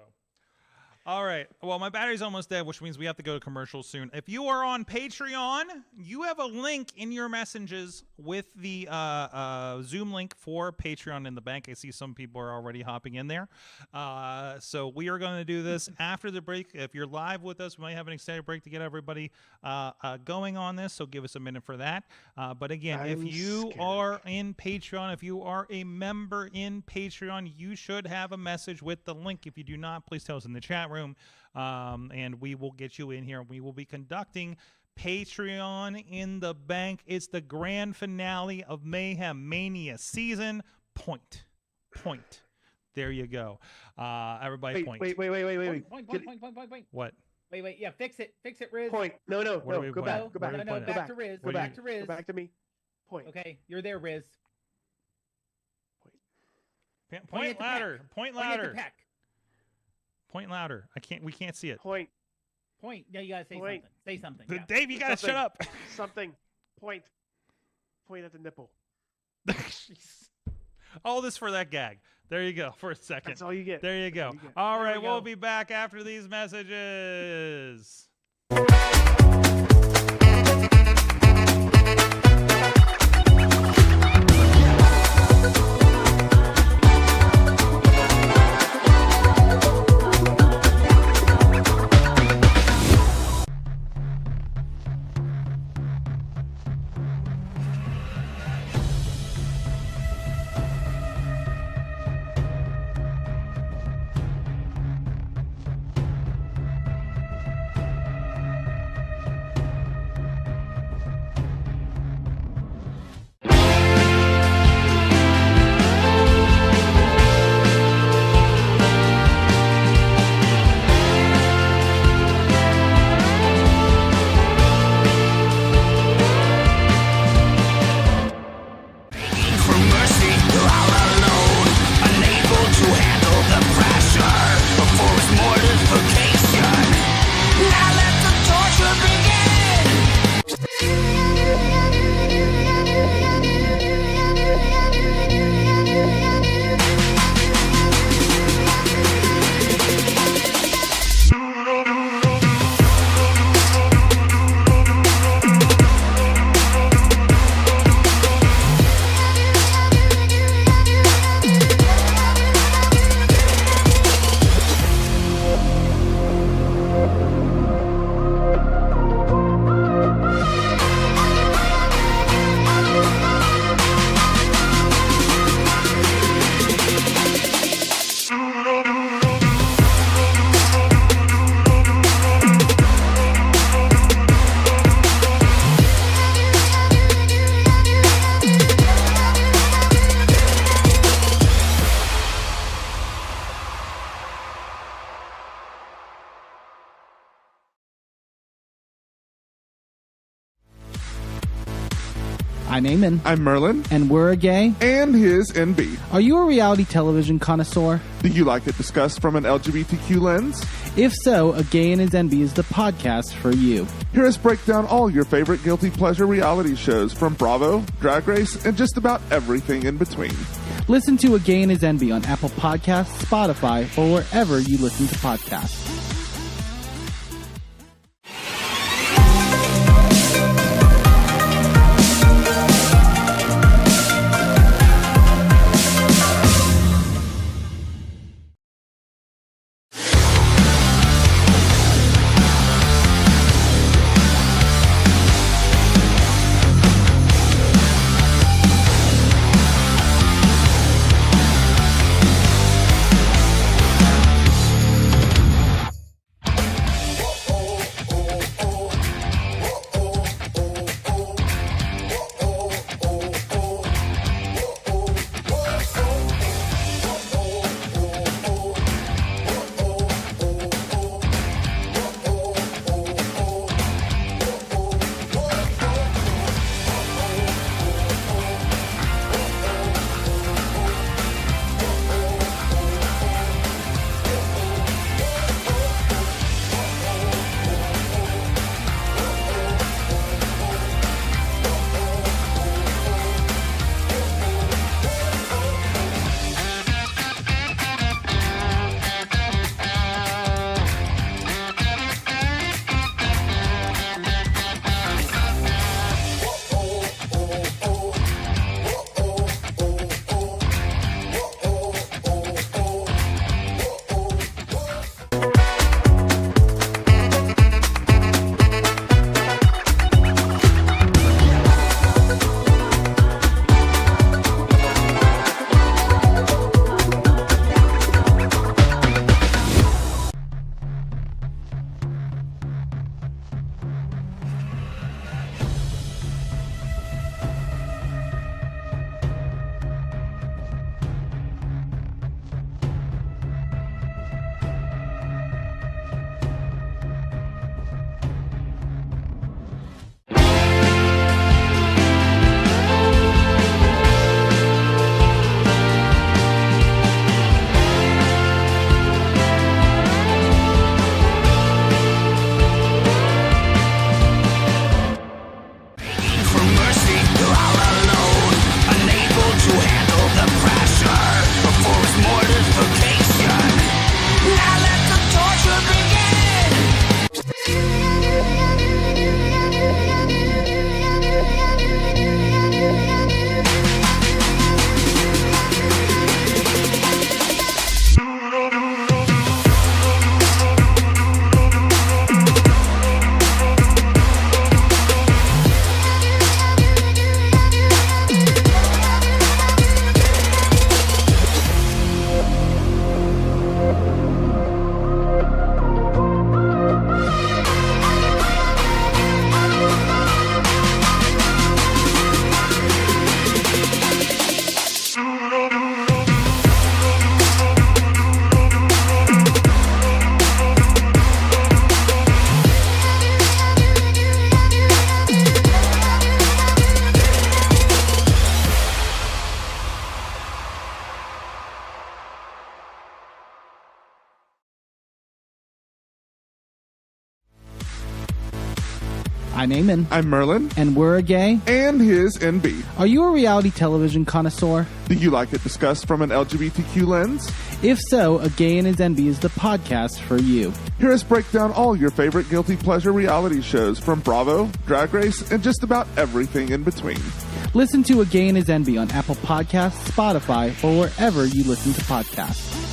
All right. Well, my battery's almost dead, which means we have to go to commercials soon. If you are on Patreon, you have a link in your messages with the Zoom link for Patreon in the bank. I see some people are already hopping in there. So we are going to do this after the break. If you're live with us, we might have an extended break to get everybody going on this, so give us a minute for that. But again, if you are in Patreon, if you are a member in Patreon, you should have a message with the link. If you do not, please tell us in the chat room, and we will get you in here. We will be conducting Patreon in the bank. It's the grand finale of Mayhem Mania season. Point. There you go. Everybody point. Wait. Point. What? Wait. Yeah, fix it, Riz. Point. No. Go back. No, back to Riz. What do you- Back to Riz. Go back to me. Point. Okay, you're there, Riz. Point at the louder. peck. Point Point at the louder. peck. Point louder. We can't see it. Point. Yeah, you gotta say Point. something. Say something. The- Yeah. Dave, you gotta shut Something. up. Something. Point. Point at the nipple. Jeez. All this for that gag. There you go for a second. That's all you get. There you go. you get. All There right, we we'll go. be back after these messages. For mercy, you're all alone, unable to handle the pressure of forced mortification. Now let the torture begin. I'm Eamon, I'm Merlin, and we're a gay. and his NB. Are you a reality television connoisseur? Do you like it discussed from an LGBTQ lens? If so, A Gay and His NB is the podcast for you. Hear us break down all your favorite guilty pleasure reality shows from Bravo, Drag Race, and just about everything in between. Listen to A Gay and His NB on Apple Podcasts, Spotify, or wherever you listen to podcasts. I'm Eamon. I'm Merlin. And we're a gay. And his NB. Are you a reality television connoisseur? Do you like it discussed from an LGBTQ lens? If so, A Gay and His NB is the podcast for you. Hear us break down all your favorite guilty pleasure reality shows from Bravo, Drag Race, and just about everything in between. Listen to A Gay and His NB on Apple Podcasts, Spotify, or wherever you listen to podcasts.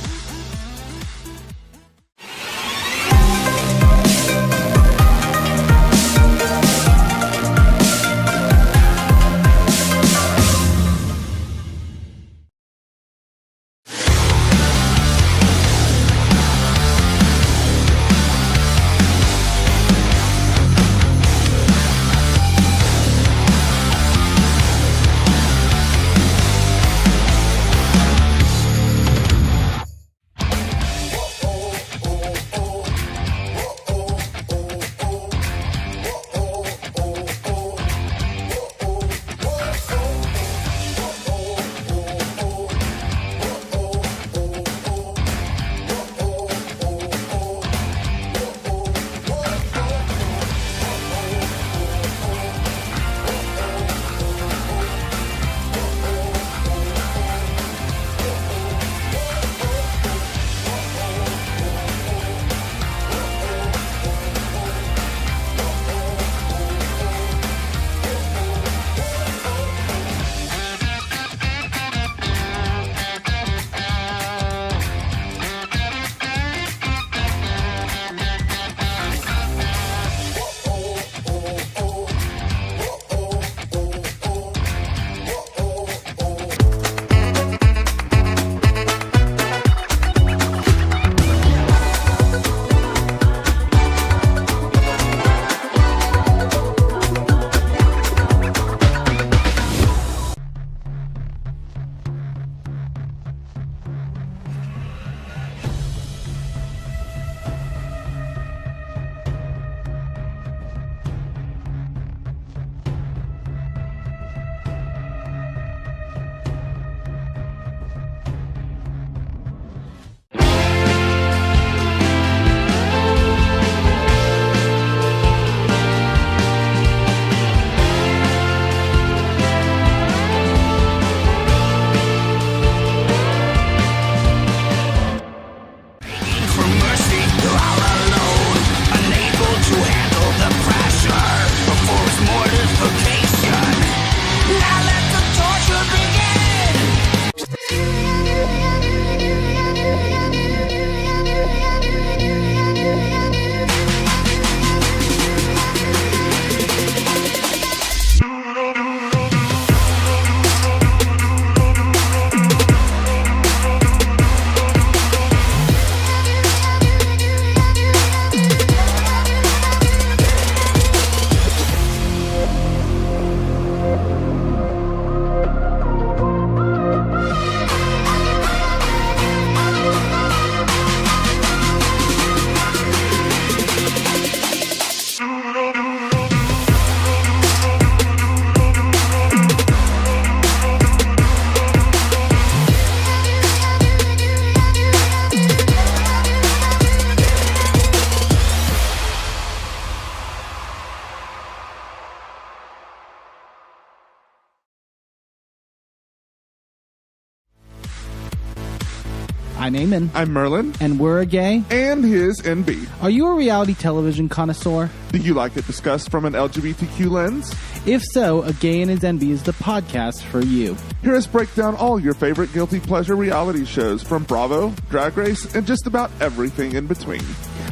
I'm Eamon. I'm Merlin. And we're a gay. And his NB. Are you a reality television connoisseur? Do you like it discussed from an LGBTQ lens? If so, A Gay and His NB is the podcast for you. Hear us break down all your favorite guilty pleasure reality shows from Bravo, Drag Race, and just about everything in between.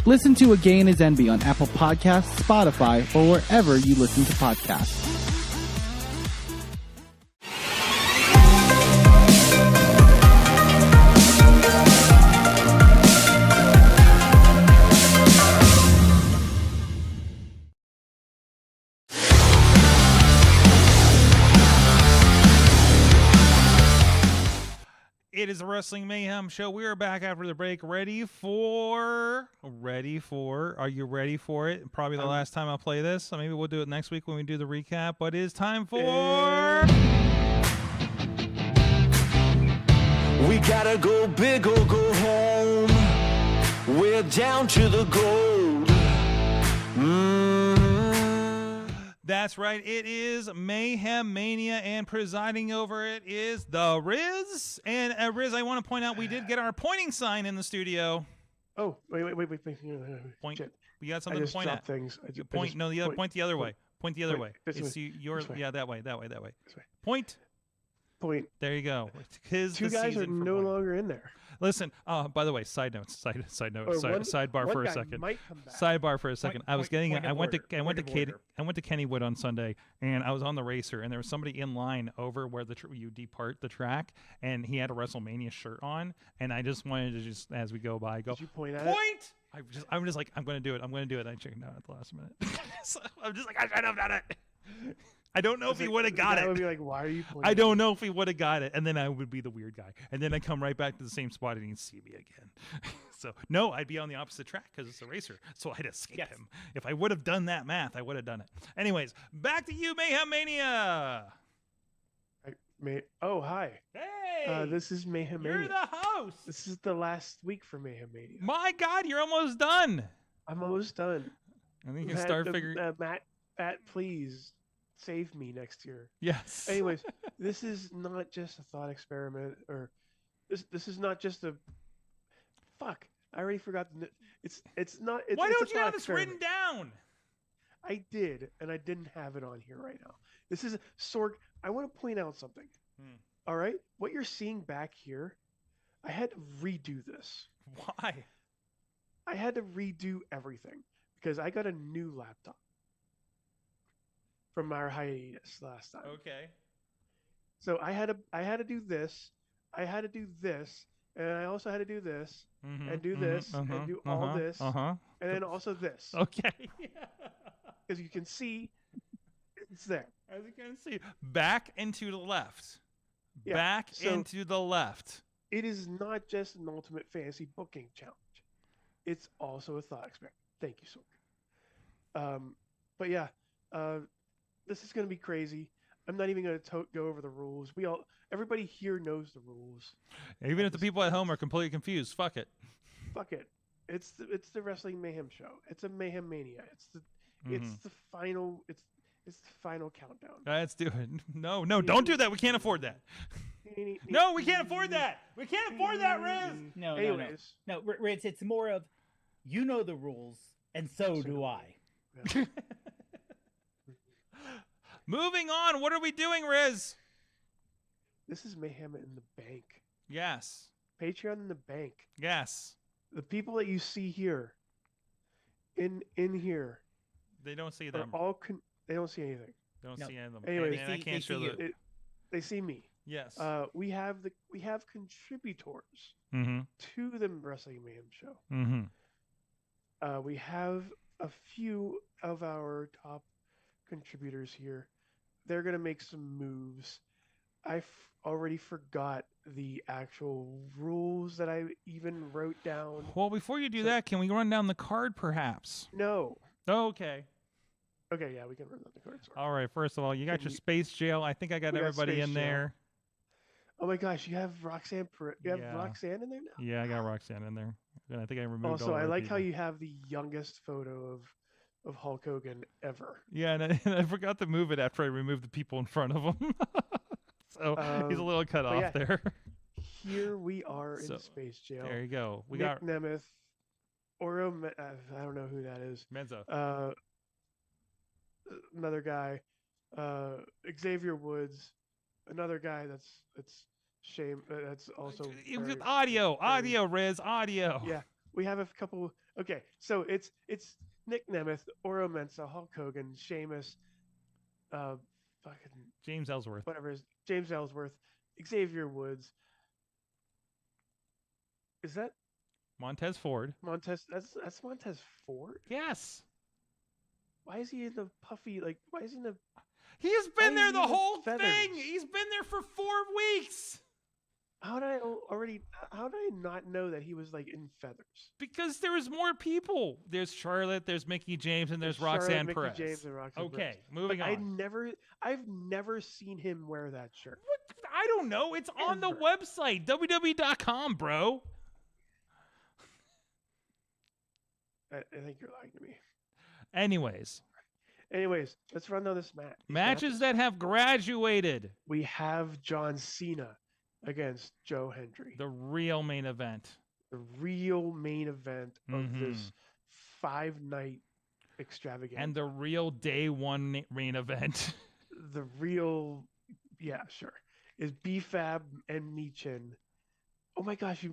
Listen to A Gay and His NB on Apple Podcasts, Spotify, or wherever you listen to podcasts. It is the Wrestling Mayhem Show. We are back after the break. Ready for? Are you ready for it? Probably the last time I'll play this. So maybe we'll do it next week when we do the recap. But it is time for... We gotta go big or go home. We're down to the gold. That's right. It is Mayhem Mania, and presiding over it is the Riz. And Riz, I want to point out we did get our pointing sign in the studio. Oh, wait. Point. Shit. We got I something to just point dropped at. things. Point the other way. Point the other way. This It's way. your This way. yeah, that way. This way. Point. There you go. Two guys are no longer in there. Listen, by the way, sidebar for a second. Might come back. Sidebar for a second. I went to I went to Kennywood on Sunday, and I was on the racer, and there was somebody in line over where you depart the track, and he had a WrestleMania shirt on, and I just wanted to as we go by, Did you point at it? I'm just like, I'm going to do it. And I checked out at the last minute. So I'm just like, I should have done it. I don't know if he would have got it. I would be like, why are you pointing? I don't know if he would have got it, and then I would be the weird guy, and then I come right back to the same spot, and he'd see me again. So no, I'd be on the opposite track because it's a racer, so I'd escape him. If I would have done that math, I would have done it. Anyways, back to you, Mayhem Mania. Oh, hi. Hey, this is Mayhem Mania. you're the host. This is the last week for Mayhem Mania. My God, you're almost done. I'm almost done. I think you can start figuring. Matt, please save me next year. Yes. Anyways, this is not just a thought experiment, or this is not just a. Fuck! I already forgot. It's not. Why it's don't you have this written down? I did, and I didn't have it on here right now. This is Sorg. I want to point out something. All right, what you're seeing back here, I had to redo this. Why? I had to redo everything because I got a new laptop from our hiatus last time. Okay. So I had to do this. I had to do this, and I also had to do this, and do this, and do all this, and then also this. Okay. As you can see, it's there. As you can see, back and to the left. Yeah, Back so and to the left. It is not just an Ultimate Fantasy booking challenge. It's also a thought experiment. Thank you, Sorg. But yeah, this is going to be crazy. I'm not even going to go over the rules. Everybody here knows the rules. Even if the people at home are completely confused, fuck it. Fuck it. It's the Wrestling Mayhem Show. It's a Mayhem Mania. It's the final. It's the final countdown. Let's do it. No, don't do that. We can't afford that. No, we can't afford that. We can't afford that, Riz. No, Anyways. no, Riz. It's more of, you know the rules, and so do I. Yeah. Moving on. What are we doing, Riz? This is Mayhem in the bank. Yes. Patreon in the bank. Yes. The people that you see here, in here, They don't see are them. they don't see anything. They don't see any of them. Anyway, and I can't show the. They see me. Yes. We have contributors Mm-hmm. to the Wrestling Mayhem Show. Mm-hmm. We have a few of our top contributors here. They're gonna make some moves. I already forgot the actual rules that I even wrote down. Well, before you do that, can we run down the card, perhaps? No. Okay. Okay, yeah, we can run down the cards. All right. First of all, you got your space jail. I think I got We got everybody Space in Jail. there. Oh my gosh, you have Roxanne. You have Yeah. Roxanne in there now. Yeah, I got Roxanne in there. And I think I removed. Also, all I the like how people. you have the youngest photo of Hulk Hogan ever. Yeah, and I forgot to move it after I removed the people in front of him. So he's a little cut but off yeah. there. Here we are So, in Space Jail. There you go. We Nick got Nemeth, I don't know who that is. Menzo. Another guy, Xavier Woods, another guy that's shame. That's also very- Audio, Riz, audio. Yeah, we have a couple. Okay, so it's Nick Nemeth, Oro Mensa, Hulk Hogan, Sheamus, fucking James Ellsworth. whatever is James Ellsworth, Xavier Woods. Is that Montez Ford. Montez? That's Montez Ford. Yes. Why is he in the puffy? Like, why is he in the? He's been Why there is the he with whole feathers? thing. He's been there for 4 weeks. How did I not know that he was like in feathers? Because there was more people. There's Charlotte, there's Mickey James, and there's Charlotte, Roxanne Mickey Perez. James and Roxanne Okay, Perez. moving But on. I've never seen him wear that shirt. What? I don't know. It's on the Ever. website, www.com, bro. I think you're lying to me. Anyways, Anyways, let's run down this match. Matches that have graduated. We have John Cena against Joe Hendry. The real main event. The real main event of this 5-night extravaganza. And the real day one main event. The real, yeah, sure, is B-Fab and Michin. Oh my gosh,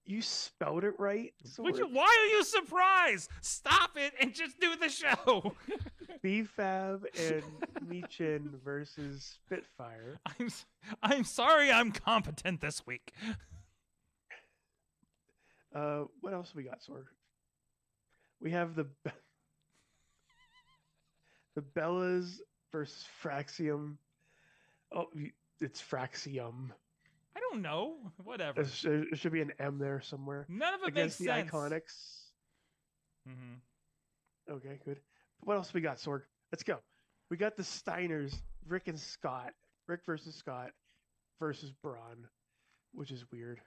you spelled it right. Why are you surprised? Stop it and just do the show. B-Fab and Michin versus Spitfire. I'm sorry, I'm competent this week. What else we got, Sorg? We have the Bellas versus Fraxium. Oh, it's Fraxium. I don't know. Whatever. There should be an M there somewhere. None of it against makes sense. The Iconics. Okay, good. What else we got, Sorg? Let's go. We got the Steiners, Rick and Scott. Rick versus Scott versus Braun, which is weird.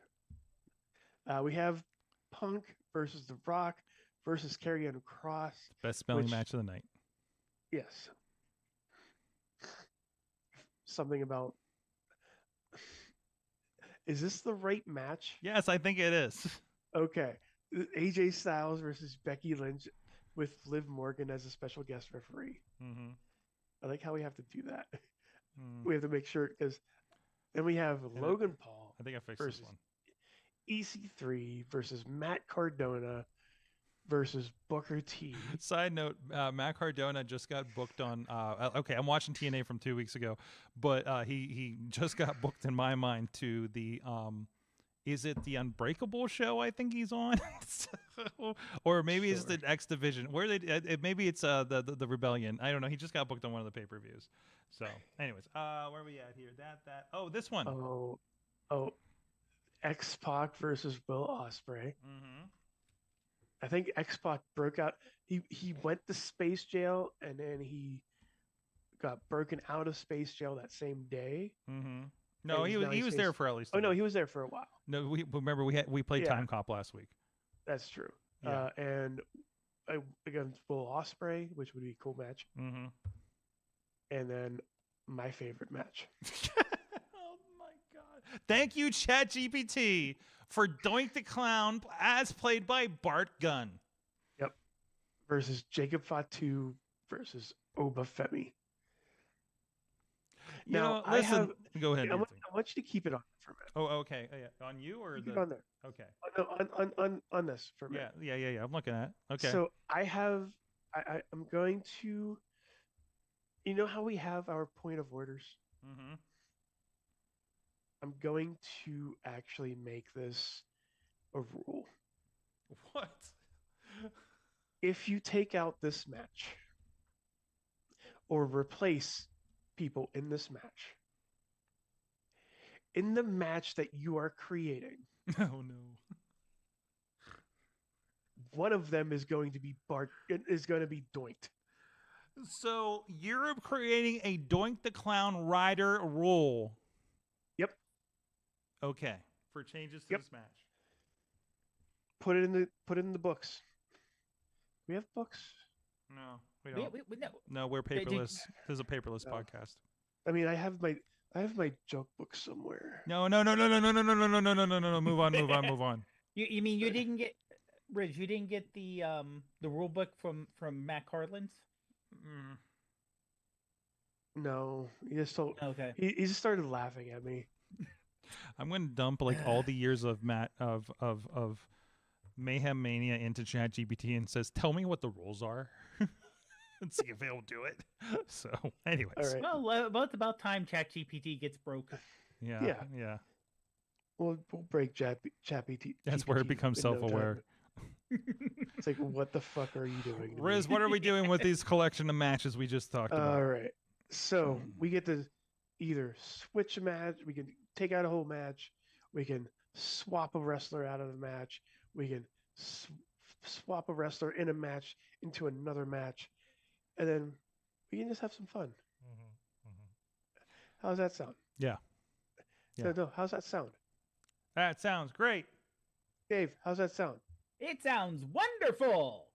We have Punk versus The Rock versus Karrion Kross. Best spelling match of the night. Yes. Something about... Is this the right match? Yes, I think it is. Okay. AJ Styles versus Becky Lynch with Liv Morgan as a special guest referee. I like how we have to do that. We have to make sure, because then we have Logan Paul. I think I fixed versus this one. EC3 versus Matt Cardona versus Booker T. Side note, Matt Cardona just got booked on okay, I'm watching TNA from 2 weeks ago, but he just got booked in my mind to the is it the Unbreakable show I think he's on? Or maybe it's the X Division. Where maybe it's the Rebellion. I don't know. He just got booked on one of the pay-per-views. So, anyways, where are we at here? Oh, this one. Oh, X-Pac versus Will Ospreay. I think X-Pac broke out. He went to space jail, and then he got broken out of space jail that same day. No, he was there for at least. Oh no, he was there for a while. No, we played Time Cop last week. That's true. Yeah. And against Will Ospreay, which would be a cool match. And then my favorite match. Oh my god! Thank you, ChatGPT, for Doink the Clown as played by Bart Gunn. Yep. Versus Jacob Fatu versus Oba Femi. Now, listen. Go ahead. I want you to keep it on for a minute. Oh, okay. Yeah. On you or keep the? It on there. Okay. No, on this for a minute. Yeah. I'm looking at it. Okay. So I'm going to. You know how we have our point of orders? I'm going to actually make this a rule. What? If you take out this match or replace people in this match, in the match that you are creating, oh no, one of them is going to be doinked. So you're creating a Doink the Clown rider rule. Yep. Okay. For changes to this match. Put it in the books. We have books. No, we don't. No. No, we're paperless. This is a paperless podcast. I mean, I have my joke book somewhere. No. Move on. You mean you didn't get, Rich? You didn't get the rule book from Matt Carlin's? No, he just told. Okay. He just started laughing at me. I'm going to dump like all the years of of Mayhem Mania into ChatGPT and says, "Tell me what the rules are," and see if it'll do it. So, anyways, all right. Well, it's about time ChatGPT gets broke. Yeah. We'll break ChatGPT. That's where it becomes self-aware. It's like, what the fuck are you doing? Riz, what are we doing with these collection of matches we just talked about? All right. So we get to either switch a match, we can take out a whole match, we can swap a wrestler out of the match, we can swap a wrestler in a match into another match, and then we can just have some fun. How's that sound? Yeah. No, how's that sound? That sounds great. Dave, how's that sound? It sounds wonderful.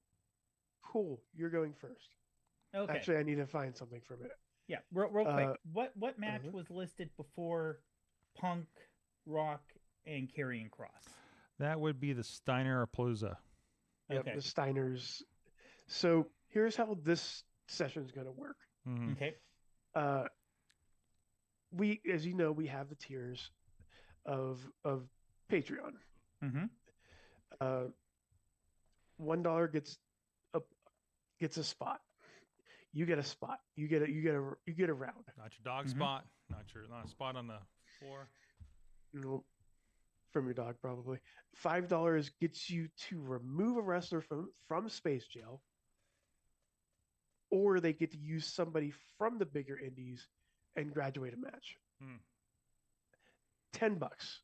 Cool. You're going first. Okay. Actually, I need to find something for a minute. Yeah, real quick. What match was listed before Punk, Rock, and Karrion Kross? That would be the Steiner Palooza. Yep, Okay. the Steiners. So here's how this session is going to work. Mhm. Okay. We, as you know, we have the tiers of Patreon. Mm-hmm. $1 gets a spot. You get a spot. You get a round. Not your dog Mhm. spot. Not a spot on the floor. Nope. From your dog, probably. $5 gets you to remove a wrestler from space jail, or they get to use somebody from the bigger indies and graduate a match. Hmm. $10.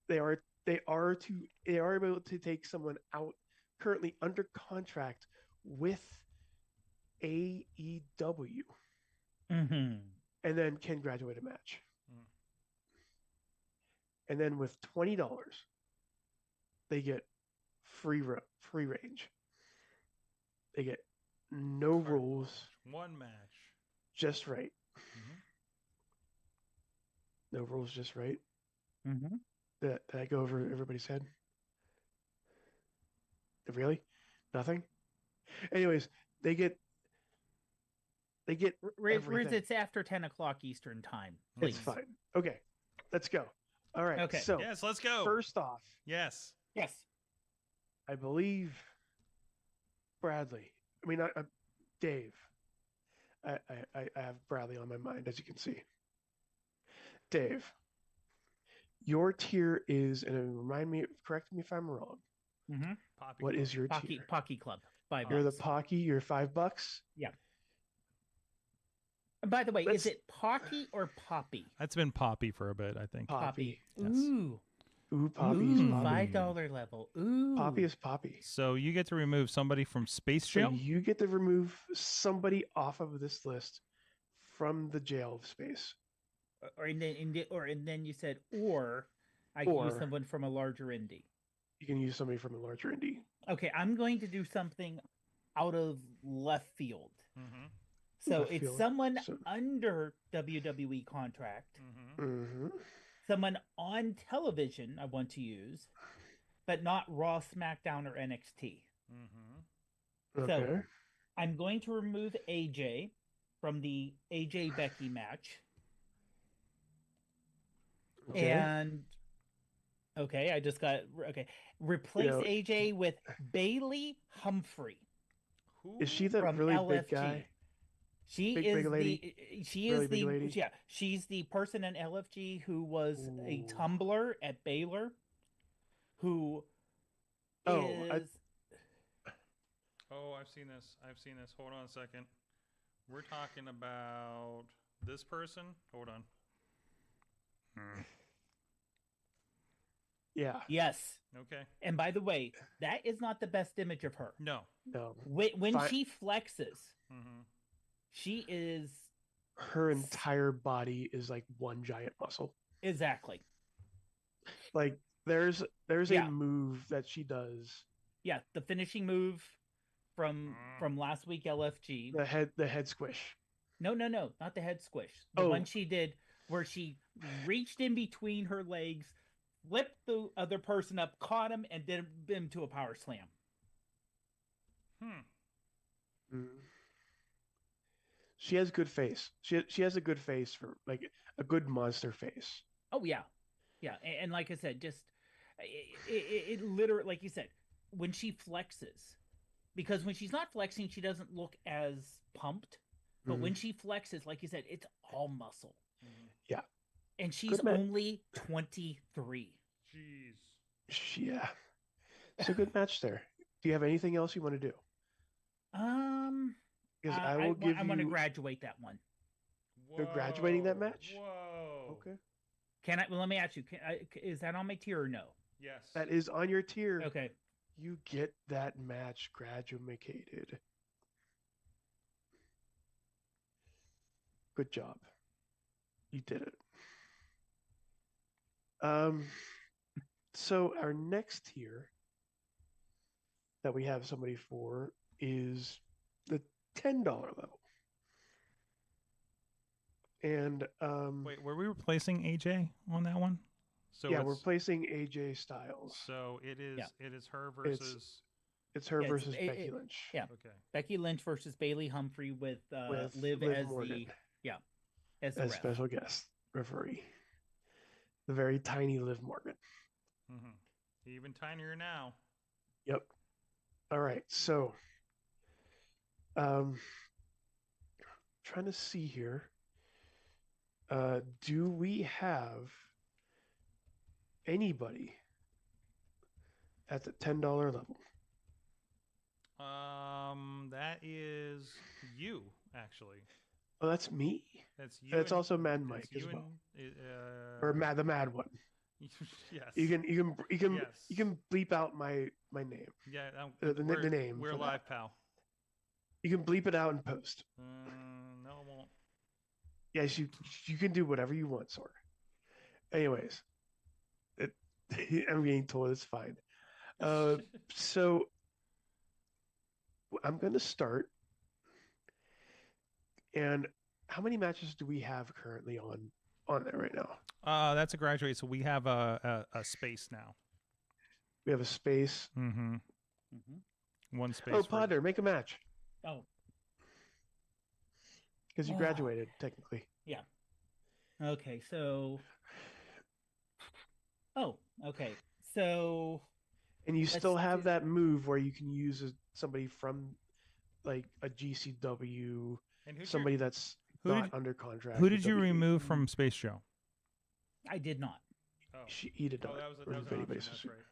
They are able to take someone out currently under contract with AEW, Mm-hmm. and then can graduate a match. Mm. And then with $20, they get free range. They get no Card rules, match. One match. just right. Mhm. No rules, just right. Mm-hmm. Did I go over everybody's head? Really? Nothing? Anyways, they get Riz, everything. it's after 10 o'clock Eastern time. It's Please. fine. Okay, let's go. All right. Okay. So Yes, let's go. first off, Yes. Yes. I believe Bradley. I mean, Dave. I have Bradley on my mind, as you can see. Dave, your tier is, and remind me, correct me if I'm wrong. Mm-hmm. Poppy What Club. is your Pocky, tier? Pocky Club. $5. You're the Pocky. You're $5. Yeah. And by the way, Let's- is it Pocky or Poppy? That's been Poppy for a bit, I think. Poppy. Yes. Ooh. Ooh, Poppy is Ooh, Poppy. $5 level. Ooh. Poppy is Poppy. So you get to remove somebody from Space So Jail. you get to remove somebody off of this list from the jail of space. And then you said, or I can use Or- someone from a larger indie. You can use somebody from a larger indie. Okay, I'm going to do something out of left field. Mm-hmm. So Left it's field. someone So- under WWE contract, Mm-hmm. someone on television I want to use, but not Raw, SmackDown, or NXT. Mm-hmm. So- Okay. I'm going to remove AJ from the AJ Becky match. Okay. And I just got replace know- AJ with Bailey Humphrey Is she the from really LFG. big guy? She Big- is big lady? she Really is big the lady? yeah, she's the person in LFG who was a Ooh. tumbler at Baylor who Oh, is Oh, I've seen this. Hold on a second. We're talking about this person. Hold on. Yeah. yes. Okay. And by the way, that is not the best image of her. No. No. When Fi- she flexes, Mm-hmm. she is Her entire body is like one giant muscle. exactly. Like there's Yeah. a move that she does. Yeah, the finishing move from last week LFG. The head squish. No, not the head squish. The Oh. one she did where she reached in between her legs, flipped the other person up, caught him, and did him to a power slam. Mm. She has good face. She has a good face for like a good monster face. Oh yeah, yeah, and like I said, just it literally, like you said, when she flexes, because when she's not flexing, she doesn't look as pumped. But Mhm. when she flexes, like you said, it's all muscle. Yeah. And she's Good man. only 23. Jeez. Yeah. It's a good match there. Do you have anything else you want to do? Because I will give I want to you. graduate that one. You're graduating that match? Whoa. Okay. Can I? Well, let me ask you. Is that on my tier or no? Yes. That is on your tier. Okay. You get that match graduated. Good job. You did it. So our next tier that we have somebody for is the $10 level. And Wait, were we replacing AJ on that one? So yeah, we're placing AJ Styles. So it is Yeah. it is her versus It's her Yeah, versus Becky Lynch. Yeah. Okay. Becky Lynch versus Bailey Humphrey with Liv Liv as Morgan as the as ref. special guest referee. The very tiny Liv Morgan. Even tinier now. Yep. All right. So, trying to see here. Do we have anybody at the $10 level? That is you actually. Oh, that's me. That's you. That's and- also Mad that's Mike as you well, and, or the Mad One. yes. You can Yes. you can bleep out my name. Yeah. The name. We're for live, that. pal. You can bleep it out and post. No, it won't. Yes, you can do whatever you want, Sorg. Anyways, I'm being told it's fine. So I'm gonna start. And how many matches do we have currently on there right now? That's a graduate. So we have a space now. We have a space. Mm-hmm. One space. Oh, for- Potter, make a match Oh, because you graduated technically. yeah. Okay, so. Oh, okay. So. And you Let's still have do- that move where you can use somebody from like a GCW, And who'd somebody that's who not did- under contract. Who with did you WWE. remove from Space Joe? I did not. Oh, He did not. that was, or that was if an anybody option. That's else. right.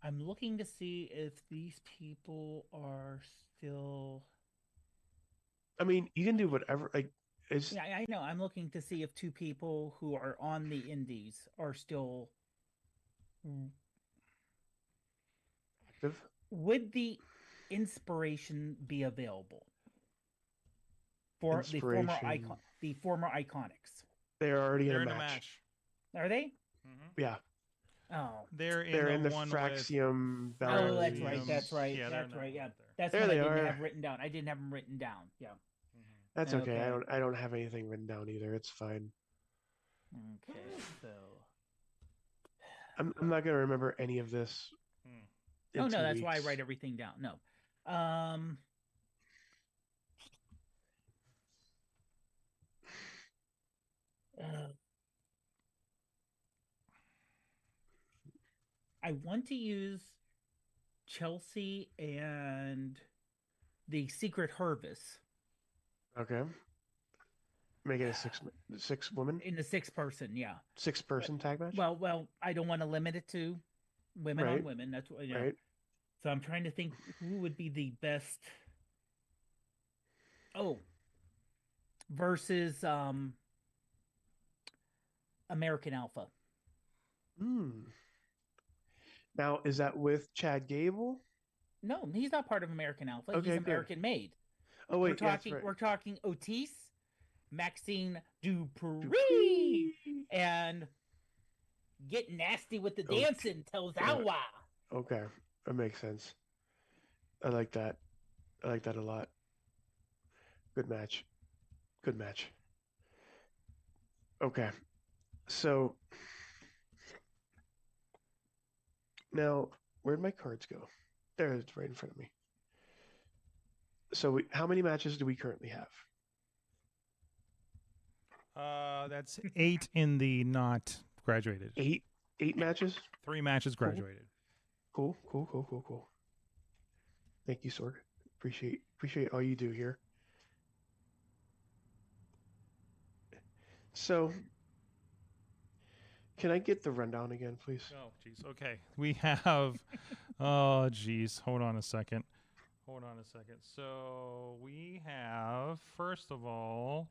I'm looking to see if these people are still. I mean, you can do whatever. Like it's Yeah, I know. I'm looking to see if two people who are on the indies are still. active. Would the inspiration be available for Inspiration. the former Iconics? They're already They're in in a a match. match. Are they? Yeah, Oh. They're in they're the in the one with- Fraxium. Oh, Valor that's right. Valorium. That's right. Yeah, they're that's not right. Yeah, out there. that's There what I they didn't are. have written down. I didn't have them written down. Yeah. That's okay. Okay. I don't have anything written down either. It's fine. Okay. So. I'm not gonna remember any of this. in Oh no, 2 that's why I weeks. write everything down. No. I want to use Chelsea and the Secret Hervis Okay. Make it a six woman, in the 6-person. Yeah. 6-person tag match. Well, I don't want to limit it to women on Right. women. That's what. You know. Right. So I'm trying to think who would be the best. Oh, versus American Alpha. Now, is that with Chad Gable? No, he's not part of American Alpha. Okay, He's good. American made. Oh wait, yeah, that's right. We're talking Otis, Maxine Dupree, Dupree. and Get Nasty with the Oh, Dancing Tozawa. Okay, that makes sense. I like that. I like that a lot. Good match. Good match. Okay, so now where'd my cards go? There, it's right in front of me. So, how many matches do we currently have? That's 8 in the not graduated. Eight matches. 3 matches graduated. Cool. Thank you, Sorg. Appreciate all you do here. So, can I get the rundown again, please? Oh, jeez. Okay. We have. Oh, jeez. Hold on a second. So we have, first of all,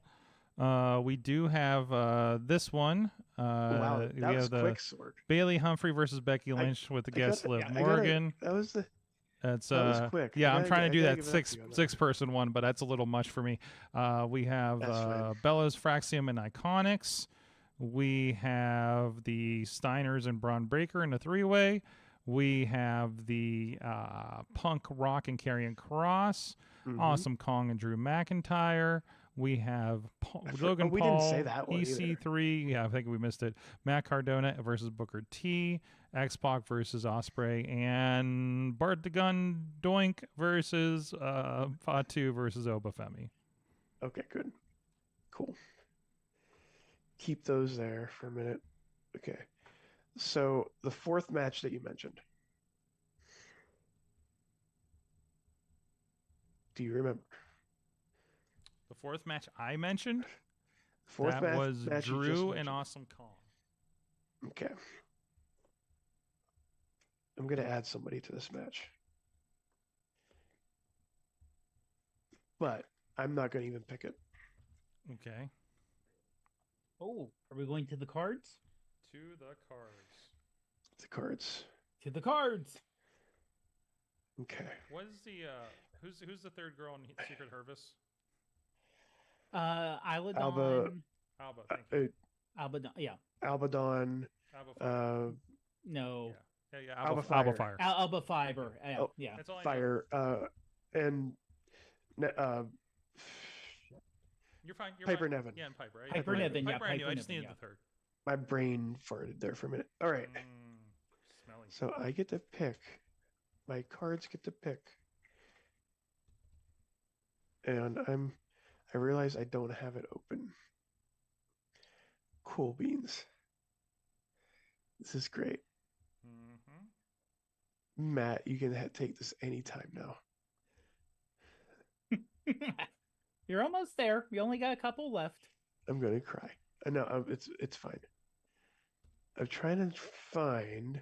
we do have this one. Wow, we that have was the quick, Sorg. Bailey Humphrey versus Becky Lynch with the guest Liv That Morgan. was the. That's that was quick. Yeah, I I'm gotta trying to gi- do I that gotta give it up to you on that. 6-person one, but that's a little much for me. We have That's fine. Bella's Fraxium and Iconics. We have the Steiners and Braun Breaker in a 3-way. We have the Punk, Rock, and Karrion Kross, Awesome Kong and Drew McIntyre. We have Logan we Paul, didn't say that one EC3. Yeah, I think we missed it. Matt Cardona versus Booker T. X-Pac versus Ospreay, and Bart the Gun Doink versus Fatu versus Obafemi. Okay, good. Cool. Keep those there for a minute. Okay. So the fourth match that you mentioned. Do you remember? The fourth match I mentioned? Fourth that was match you just Drew and mentioned. Awesome Kong. Okay. I'm going to add somebody to this match. But I'm not going to even pick it. Okay. Oh, are we going to the cards? To the cards. The cards. To the cards. Okay. What is the who's the third girl in Secret Harvest? Iladon. Alba, thank you. Albadon, yeah. Albadon. Alba No. Yeah, Alba Alba Fire. Fire. Alba Fiber. Yeah. That's all I know. Fire. And You're fine. You're Piper fine. Niven. Yeah, and Piper. Right? Piper Niven, yeah, Piper I knew. I Piper just Niven, needed the third. My brain farted there for a minute. All right. Smelly. So I get to pick. My cards get to pick. And I realize I don't have it open. Cool beans. This is great. Matt, you can take this anytime now. You're almost there. You only got a couple left. I'm gonna cry. I know it's fine. I'm trying to find.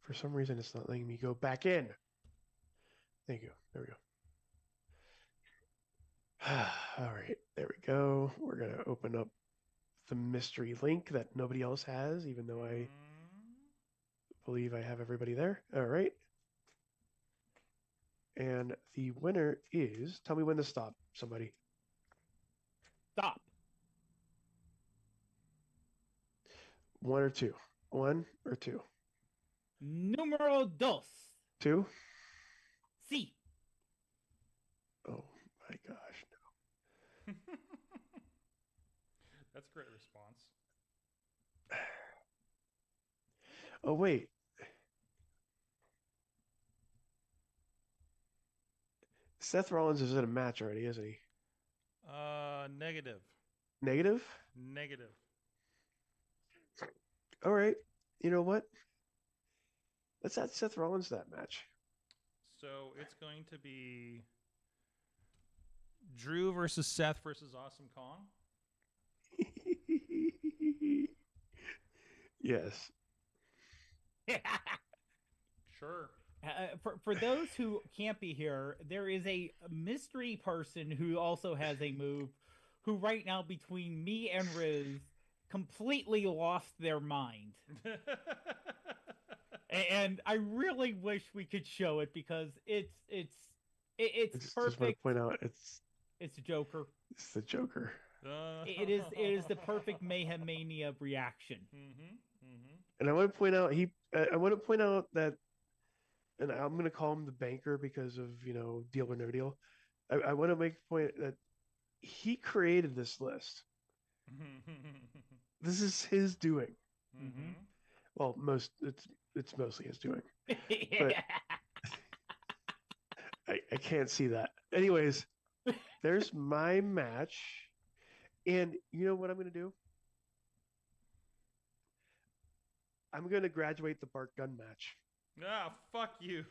For some reason, it's not letting me go back in. Thank you. There we go. All right, there we go. We're gonna open up the mystery link that nobody else has, even though I believe I have everybody there. All right. And the winner is, tell me when to stop, somebody. Stop. 1 or 2? 1 or 2? Numero dos. 2? Si. Oh my gosh, no. That's a great response. Oh wait. Seth Rollins is in a match already, isn't he? Negative. Negative? Negative. All right. You know what? Let's add Seth Rollins to that match. So it's going to be Drew versus Seth versus Awesome Kong. Yes. Sure. For those who can't be here, there is a mystery person who also has a move who right now between me and Riz completely lost their mind. And I really wish we could show it because it's perfect. Just want to point out It's Joker. It's the Joker. It is the perfect Mayhem Mania reaction. And I want to point out that, and I'm going to call him the banker because of, Deal or No Deal. I want to make a point that he created this list. This is his doing. Well, it's mostly his doing. But I can't see that. Anyways, there's my match. And you know what I'm going to do? I'm going to graduate the Bart Gun match. Ah, fuck you.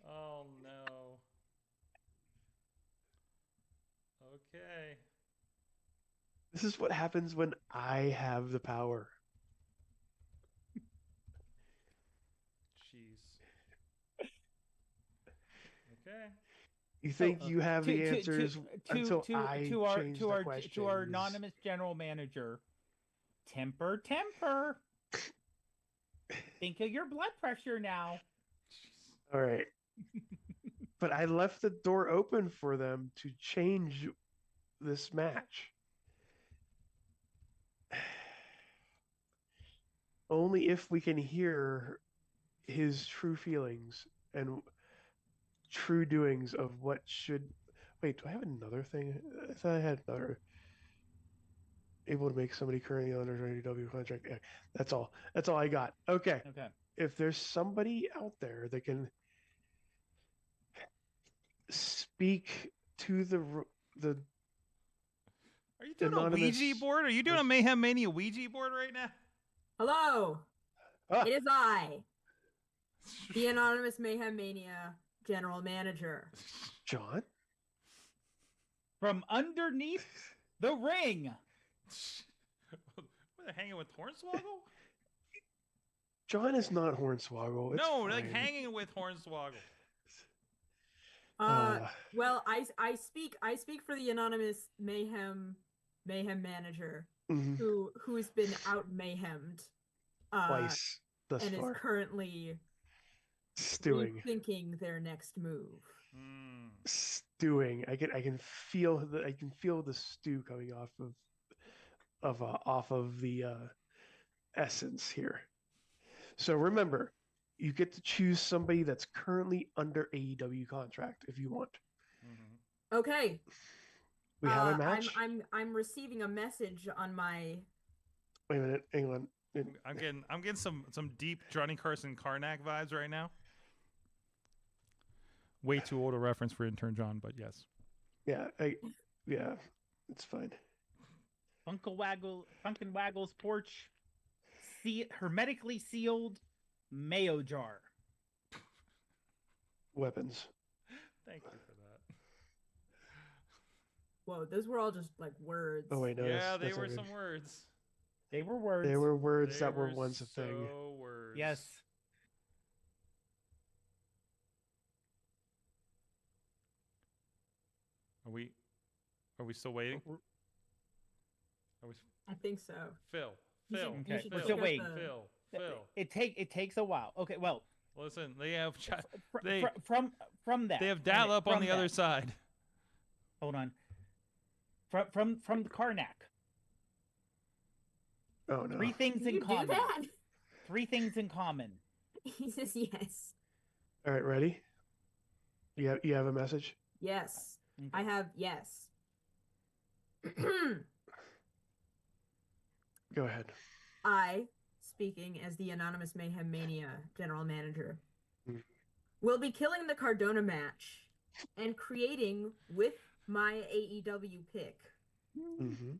Oh, no. Okay. This is what happens when I have the power. Jeez. Okay. You think you have the answers until I change the questions. To our anonymous general manager, temper. Think of your blood pressure now. All right. But I left the door open for them to change this match. only if we can hear his true feelings and true doings of what should. Wait, do I have another thing? I thought I had another. Able to make somebody currently under an AEW contract. Yeah, that's all. That's all I got. Okay. Okay. If there's somebody out there that can speak to the Are you doing anonymous... a Ouija board? Are you doing a Mayhem Mania Ouija board right now? Hello. Ah. It is I, the anonymous Mayhem Mania general manager. John? From underneath the ring. What, hanging with Hornswoggle? John is not Hornswoggle. It's No, fine. like hanging with Hornswoggle. Well, I speak for the anonymous Mayhem manager Mhm. who has been out mayhemmed Twice thus and far. is currently Stewing. thinking their next move. Stewing. I can feel the stew coming off of the essence here. So remember, you get to choose somebody that's currently under AEW contract if you want. Okay. We have a match. I'm receiving a message on my. Wait a minute, hang on. I'm getting some deep Johnny Carson Karnak vibes right now. Way too old a reference for intern John, but yes. Yeah, it's fine. Funk and Waggle's porch, hermetically sealed mayo jar. Weapons. Thank you for that. Whoa, those were all just like words. Oh wait, no. Yeah, they that's were not good. some words. They were words. They were words They that were once a thing. Words. Yes. Are we still waiting? Are we? I think so. Phil. You Phil. should- you should We're check still out waiting. Phil. Phil. It takes a while. Okay, well, Listen, they have from that. they have dial up on from the other that. side. Hold on. From the Karnak. Oh no. Three things Did in you do common. that? Three things in common. He says yes. All right, ready? You have a message? Yes. Okay. I have yes. Go ahead. I, speaking as the anonymous Mayhem Mania general manager, Mm. will be killing the Cardona match and creating with my AEW pick Mm-hmm.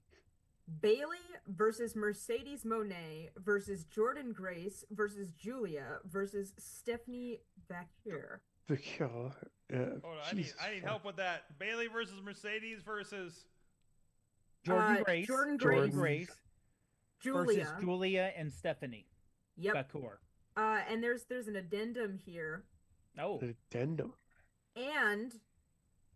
Bailey versus Mercedes Moné versus Jordan Grace versus Julia versus Stephanie Bakir. The cure. Yeah. Hold on, I need help with that. Bailey versus Mercedes versus Jordan Grace. Jordan Jordan. Grace. Julia. Versus Julia and Stephanie. Yep. Bakur. And there's an addendum here. Oh. Addendum. And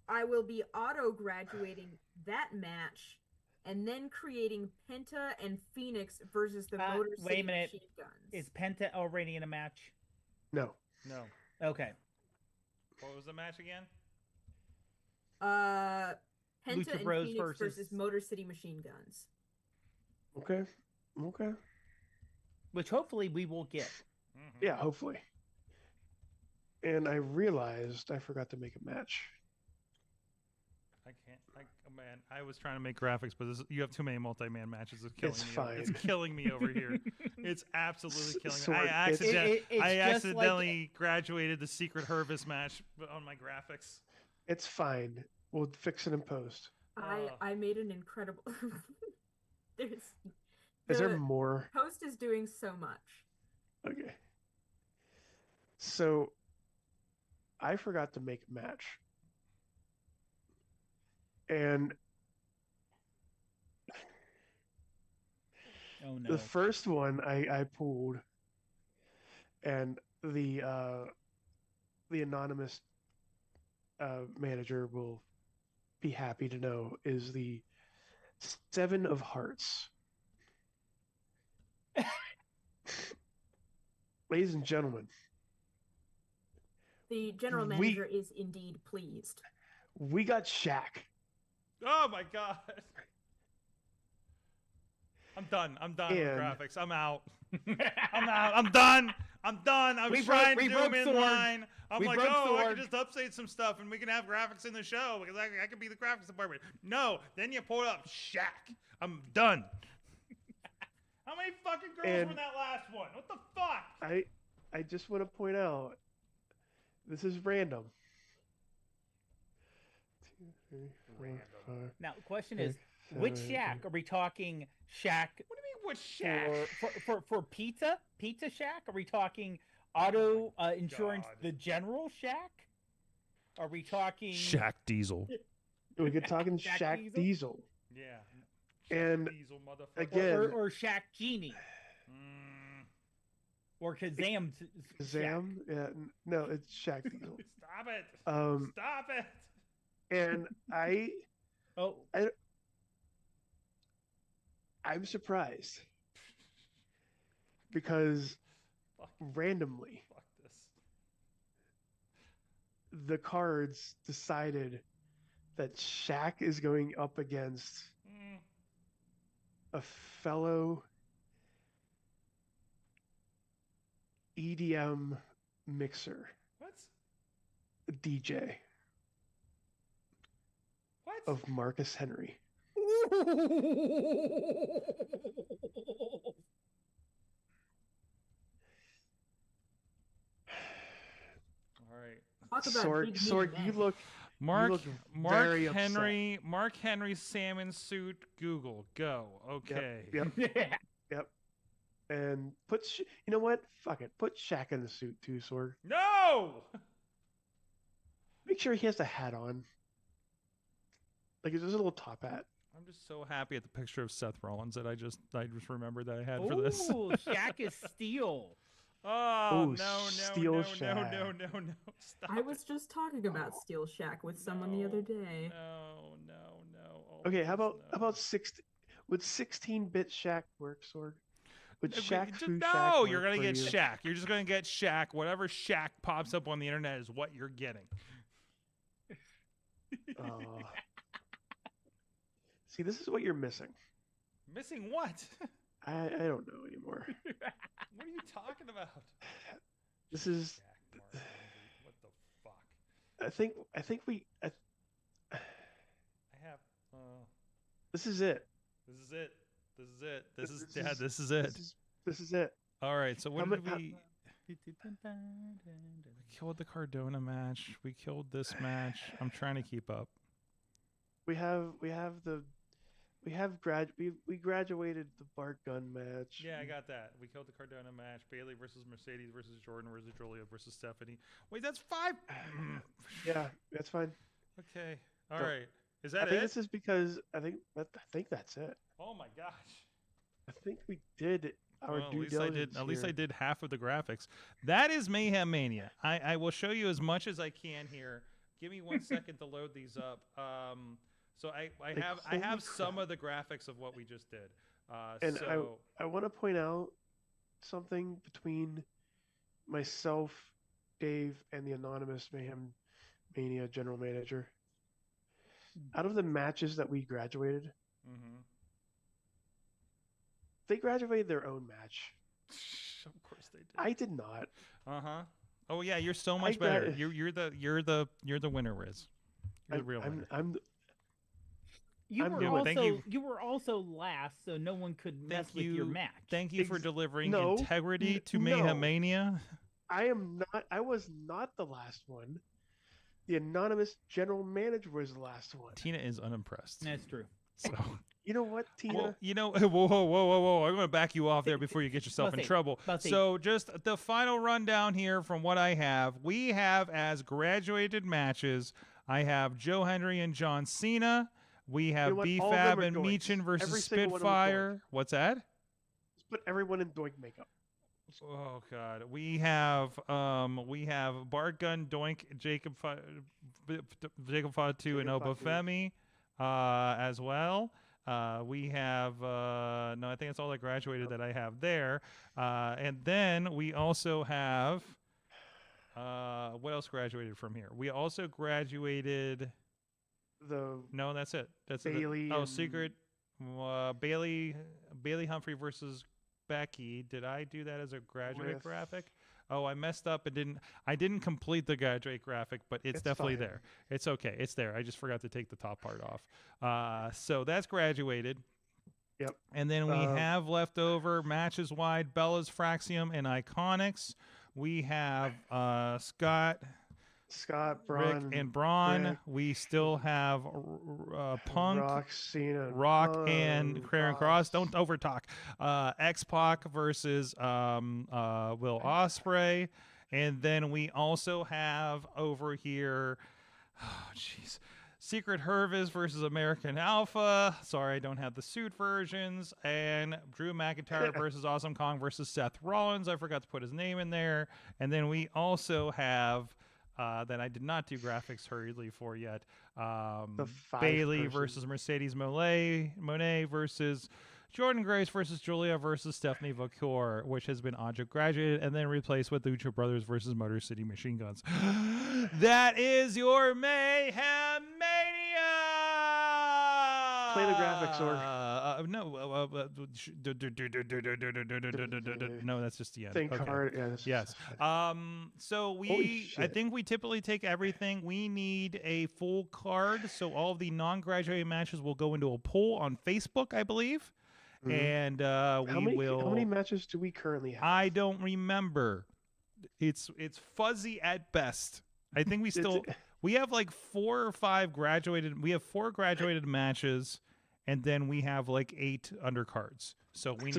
I will be auto-graduating that match and then creating Penta and Phoenix versus the Motor Wait City a minute. Machine Guns. Is Penta already in a match? No. no. Okay. What was the match again? Penta Lucha and Bros Phoenix versus versus- Motor City Machine Guns. Okay. Okay. Which hopefully we will get. Mm-hmm. Yeah, hopefully. And I realized I forgot to make a match. I can't. Man, I was trying to make graphics, but you have too many multi-man matches. It's killing It's me. fine. It's killing me over here. It's absolutely killing me. Sorry, I it's- it's I just like- accidentally graduated the Secret Harvest match on my graphics. It's fine. We'll fix it in post. I made an incredible. There's. Is there the more? Post is doing so much. Okay. So I forgot to make a match. And Oh no. the first one I pulled, and the anonymous manager will be happy to know is the Seven of Hearts. Ladies and gentlemen, The general We- manager is indeed pleased. we got Shaq. Oh my god! I'm done. I'm done with And- graphics. I'm out. I'm out. I'm done. I'm done. I was trying to do them in line. I'm like, oh, I can just update some stuff and we can have graphics in the show because I can be the graphics department. No, then you pull up Shaq. I'm done. How many fucking girls were in And- that last one? What the fuck? I just want to point out, this is random. 2, 3, 4, 5. Now, the question is, Six, which 7, Shack? 8. Are we talking Shack What do you mean, what Shaq? for pizza? Pizza Shack? Are we talking auto insurance, God. the general Shack? Are we talking Shaq Diesel. We could talking Shaq Shaq Diesel? Diesel. Yeah. And Diesel, motherfucker. again, or Shaq Genie or Kazam? Shazam. Yeah, no, it's Shaq Diesel. Stop it. Um, Stop it. and Oh, I'm surprised because Fuck. randomly Fuck this. the cards decided that Shaq is going up against a fellow EDM mixer What? DJ What? of Marcus Henry. All right. Talk about Sorg, big Sorg, meaty you men. look Mark very upset. Henry salmon suit Google go. Okay. Yep. Yep. And you know what? Fuck it. Put Shaq in the suit too, Sorg. No. Make sure he has a hat on. Like it's just a little top hat. I'm just so happy at the picture of Seth Rollins that I just remembered that I had for this. Ooh, Shaq is steel. Oh Ooh, no Steel no Shaq. no! Stop I it. was just talking about Steel Shack with someone the other day. No. Oh, Okay, how please, about no. would 16-bit Shaq work, Sorg? Would Okay, Shaq just- Fu no, Shaq you're work gonna for get you? Shaq. You're just gonna get Shaq. Whatever Shaq pops up on the internet is what you're getting. See, this is what you're missing. Missing what? I don't know anymore. What are you talking about? This is. Shaq Mark Henry, what the fuck? I think we. I have. This is it. This is it. This is it. This is This Dad. is- This is it. This is it. All right. So what How did mu- we? We killed the Cardona match. We killed this match. I'm trying to keep up. We graduated the Bart Gunn match. Yeah, I got that. We killed the Cardona match. Bailey versus Mercedes versus Jordan versus Julia versus Stephanie. Wait, that's 5. Yeah, that's fine. Okay. All So, right. Is I that think it? this is because I think that's it. Oh my gosh. I think we did our Well, due at least I did. diligence At least I here. did half of the graphics. That is Mayhem Mania. I will show you as much as I can here. Give me 1 second to load these up. So I Like, have holy some crap. of the graphics of what we just did. And So I want to point out something between myself, Dave, and the anonymous Mayhem Mania general manager. Out of the matches that we graduated, mhm. they graduated their own match. Of course they did. I did not. Uh-huh. Oh yeah, you're so much got better. it. You're the winner, Riz. You're the real winner. You I'm were doing it. Thank also you. you were also last, so no one could mess with your match. Thank you for Ex- delivering no, integrity to no. Mayhem Mania. I was not the last one. The anonymous general manager was the last one. Tina is unimpressed. That's true. So, You know what, Tina? well, you know, whoa! I'm going to back you off there before you get yourself in Bussy, trouble. Bussy. So, just the final rundown here from what I have. We have as graduated matches. I have Joe Henry and John Cena. We have what? All of them B-Fab are and doinks. Meechin versus Every single one of them are Spitfire. What's that? Let's put everyone in doink makeup. Oh God, we have Bart Gunn, Doink, Jacob Fatu, and Jacob Oba Fatu. Femi, as well. We have no, I think that's all that graduated that I have there. And then we also have what else graduated from here? We also graduated. The No, that's it. That's it. Bailey Oh, and- Secret. Bailey Humphrey versus Becky. Did I do that as a graduate graphic? Oh, I messed up and didn't complete the graduate graphic, but it's definitely fine. there. It's okay. It's there. I just forgot to take the top part off. So that's graduated. Yep. And then we have left over matches wide Bella's Fraxium and Iconics. We have Scott, Braun, Rick, and Braun. Rick. We still have Punk, Rock, and Karrion Kross. Don't overtalk. X-Pac versus Will Ospreay. And then we also have over here, Secret Hervis versus American Alpha. Sorry, I don't have the suit versions. And Drew McIntyre versus Awesome Kong versus Seth Rollins. I forgot to put his name in there. And then we also have that I did not do graphics hurriedly for yet. Bailey versus Mercedes Moné versus Jordan Grace versus Julia versus Stephanie Vacour, which has been object graduated and then replaced with Lucha Brothers versus Motor City Machine Guns. That is your Mayhem Mania! Play the graphics, or no, that's just the end. Think Okay. hard. Yes. So I think we typically take everything. We need a full card, so all of the non-graduated matches will go into a poll on Facebook, I believe. Mhm. And How many matches do we currently have? I don't remember. It's fuzzy at best. I think we have like 4 or 5 graduated. We have 4 graduated matches, and then we have like 8 undercards. So we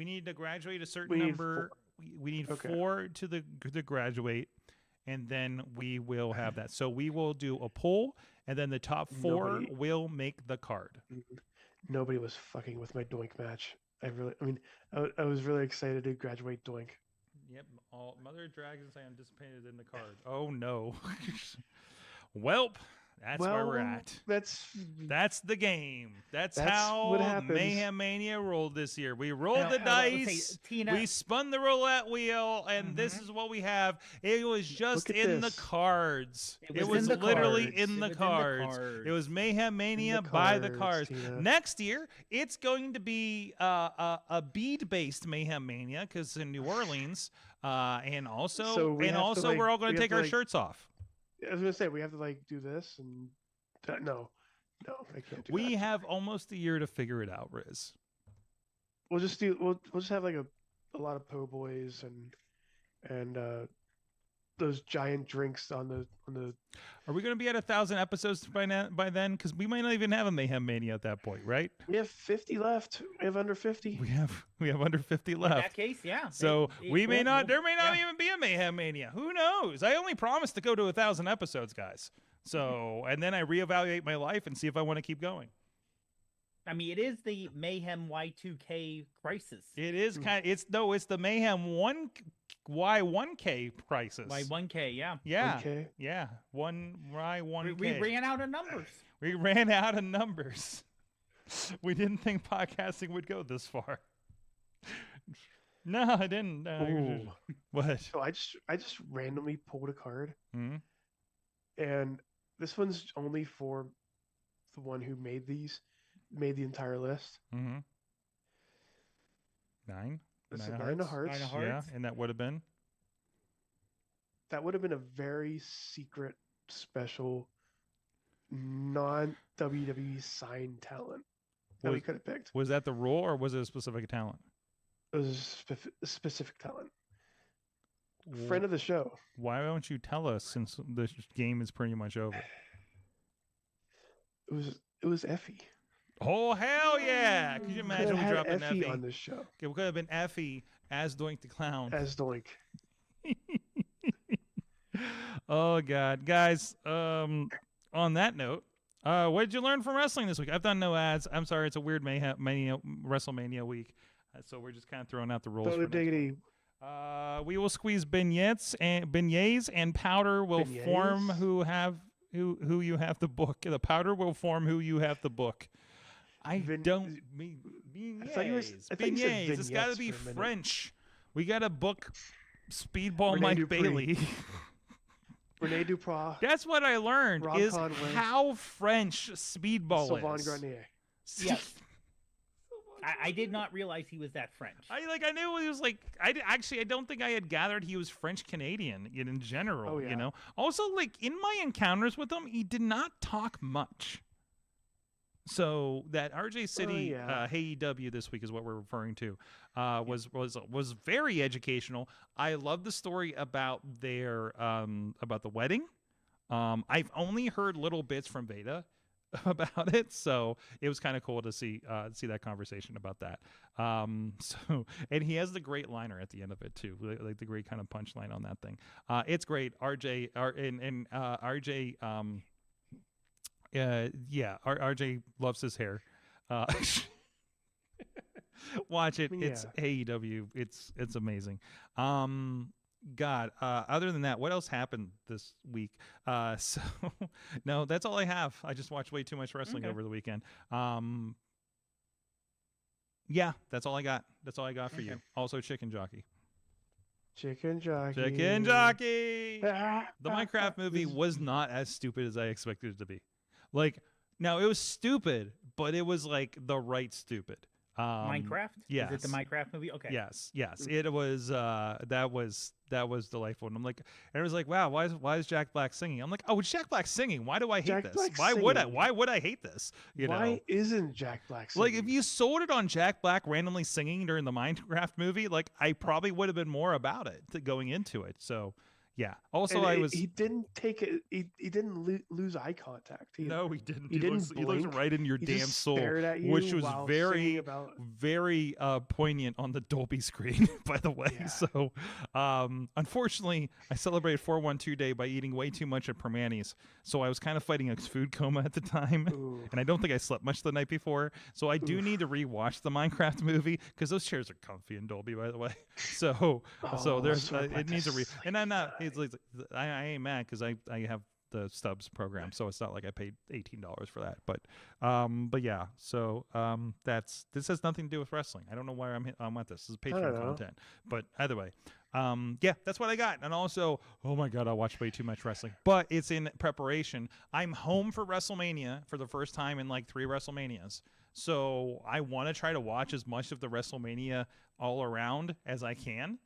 need to graduate a certain number. We need 4 to graduate, and then we will have that. So we will do a poll, and then the top 4 will make the card. Nobody was fucking with my Doink match. I was really excited to graduate Doink. Yep, all Mother of Dragons I anticipated in the card. Oh no. Welp, that's where we're at. That's the game. That's how what happens. Mayhem Mania rolled this year. We rolled the dice. We spun the roulette wheel, and this is what we have. It was just in the cards. It was literally in the cards. It was Mayhem Mania by the cards. Next year, it's going to be a bead-based Mayhem Mania because in New Orleans, and also we're all going to take our shirts off. I was gonna say we have to do this and no, I can't do that. We have almost a year to figure it out, Riz. We'll just have a lot of po' boys and those giant drinks on the. Are we going to be at 1,000 episodes by then? Because we might not even have a Mayhem Mania at that point, right? We have 50 left. We have under 50. We have under 50 left. In that case, yeah. So there may not even be a Mayhem Mania. Who knows? I only promised to go to 1,000 episodes, guys. So and then I reevaluate my life and see if I want to keep going. I mean, it is the Mayhem Y2K crisis. It is it's the Mayhem Y1K crisis. Y1K, yeah. Yeah. 1K? Yeah. Y1K. We ran out of numbers. We ran out of numbers. We didn't think podcasting would go this far. No, I didn't. What? So I just randomly pulled a card. Mm-hmm. And this one's only for the one who made the entire list. Mm-hmm. 9? It's a 9 of hearts. 9 of hearts. Yeah, and that would have been? That would have been a very secret, special, non-WWE signed talent that we could have picked. Was that the rule, or was it a specific talent? It was a specific talent. Friend of the show. Why don't you tell us, since the game is pretty much over? It was Effie. Oh, hell yeah! Could you imagine we dropping Effie on this show? It could have been Effie as Doink the Clown. As Doink. Oh, God. Guys, on that note, what did you learn from wrestling this week? I've done no ads. I'm sorry. It's a weird WrestleMania week. So we're just kind of throwing out the rules. Diggity. We will squeeze beignets and powder will form who you have the book. The powder will form who you have the book. Don't mean beignets. Beignets. It's got to be French. We got to book Speedball Rene Mike Dupree. Bailey. Rene Dupree. That's what I learned Rob is Conway. how French Speedball Sylvain is. Grenier. Yes. I did not realize he was that French. I knew he was like I don't think I had gathered he was French Canadian in general. Oh, yeah. You know. Also, like in my encounters with him, he did not talk much. So that RJ City HeyEW this week is what we're referring to. Was very educational. I love the story about their about the wedding. I've only heard little bits from Veda about it, so it was kind of cool to see that conversation about that. So, and he has the great liner at the end of it too, like the great kind of punchline on that thing. It's great. RJ loves his hair. Watch it. It's AEW. It's amazing. God, other than that, what else happened this week? So no, that's all I have. I just watched way too much wrestling over the weekend. Yeah, that's all I got. That's all I got for you. Also, Chicken Jockey. Chicken Jockey. Chicken Jockey. The Minecraft movie was not as stupid as I expected it to be. Like, now it was stupid, but it was like the right stupid. Minecraft? Yes. Is it the Minecraft movie? Okay. Yes. It was that was delightful. And I'm like, and it was like, wow, why is Jack Black singing? I'm like, oh, it's Jack Black singing. Why do I hate this? Why would I hate this? Why isn't Jack Black singing? Like, if you sold it on Jack Black randomly singing during the Minecraft movie, like, I probably would have been more about it going into it. So yeah. Also, he didn't take it. He didn't lose eye contact. No, he didn't. He looked right in your damn soul, which was very, very poignant on the Dolby screen. By the way, so unfortunately, I celebrated 412 Day by eating way too much at Permanis. So I was kind of fighting a food coma at the time, and I don't think I slept much the night before. So I do need to rewatch the Minecraft movie because those chairs are comfy in Dolby, by the way. So there's it needs a and I'm not. I ain't mad because I have the Stubs program, so it's not like I paid $18 for that. But yeah, so this has nothing to do with wrestling. I don't know why I'm at this. This is Patreon content. But either way, yeah, that's what I got. And also, oh my God, I watched way too much wrestling. But it's in preparation. I'm home for WrestleMania for the first time in like 3 WrestleManias. So I want to try to watch as much of the WrestleMania all around as I can.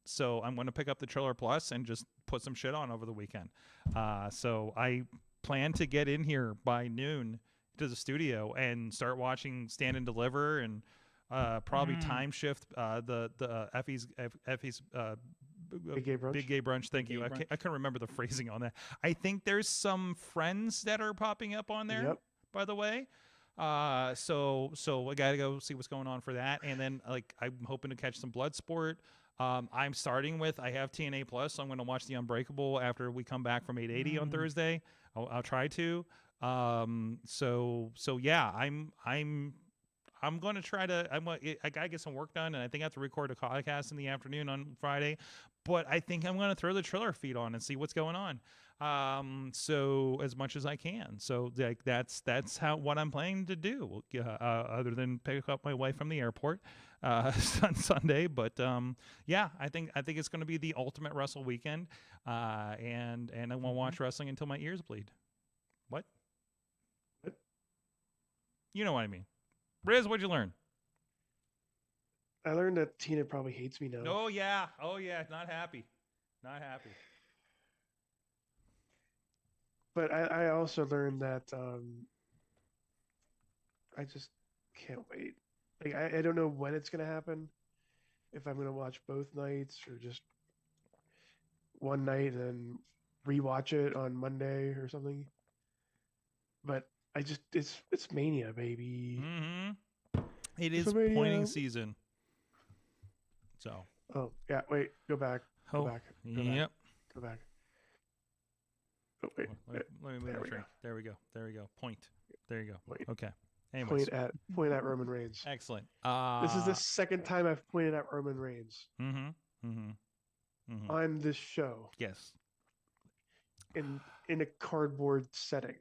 So I'm going to pick up the Triller Plus and just put some shit on over the weekend. So I plan to get in here by noon to the studio and start watching Stand and Deliver and probably time shift the Effie's Big Gay Brunch. Thank you. I couldn't remember the phrasing on that. I think there's some friends that are popping up on there. By the way. So I gotta go see what's going on for that, and then like I'm hoping to catch some Bloodsport. I'm starting with I have TNA Plus, so I'm going to watch The Unbreakable after we come back from 880 on Thursday. I'll try to. So yeah, I'm going to try to. I gotta get some work done, and I think I have to record a podcast in the afternoon on Friday. But I think I'm going to throw the Triller feed on and see what's going on. So as much as I can. So like that's what I'm planning to do. Other than pick up my wife from the airport on Sunday. But yeah, I think it's going to be the ultimate wrestle weekend. And I won't watch wrestling until my ears bleed. What? You know what I mean. Riz, what'd you learn? I learned that Tina probably hates me now. Oh yeah. Not happy. But I also learned that I just can't wait. Like I don't know when it's gonna happen. If I'm gonna watch both nights or just one night and then rewatch it on Monday or something. But I just it's Mania, baby. Mm-hmm. It is pointing season. So. Oh yeah, wait, go back. Go back. Yep. Go back. Oh, wait. Let me move the train. There we go. Point. There you go. Point. Okay. Anyways. Point at Roman Reigns. Excellent. This is the second time I've pointed at Roman Reigns. On this show. Yes. In a cardboard setting.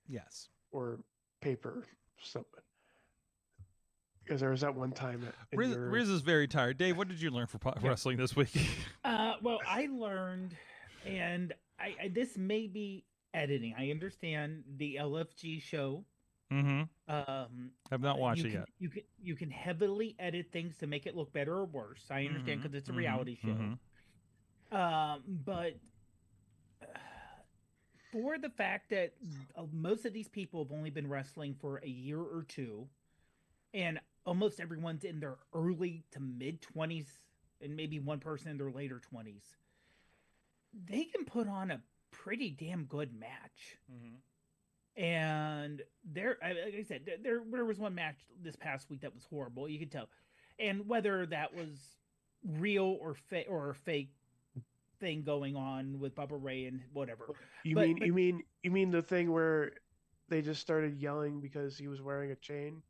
Yes. Or paper, something. Because there was that one time. Riz is very tired. Dave, what did you learn for wrestling this week? Well, I learned, and I this may be editing. I understand the LFG show. I've not watched it yet. You can heavily edit things to make it look better or worse. I understand because it's a reality show. But for the fact that most of these people have only been wrestling for a year or two, and almost everyone's in their early to mid 20s, and maybe one person in their later 20s, they can put on a pretty damn good match. And like I said, there was one match this past week that was horrible. You could tell, and whether that was real or a fake thing going on with Bubba Ray and whatever. You mean the thing where they just started yelling because he was wearing a chain?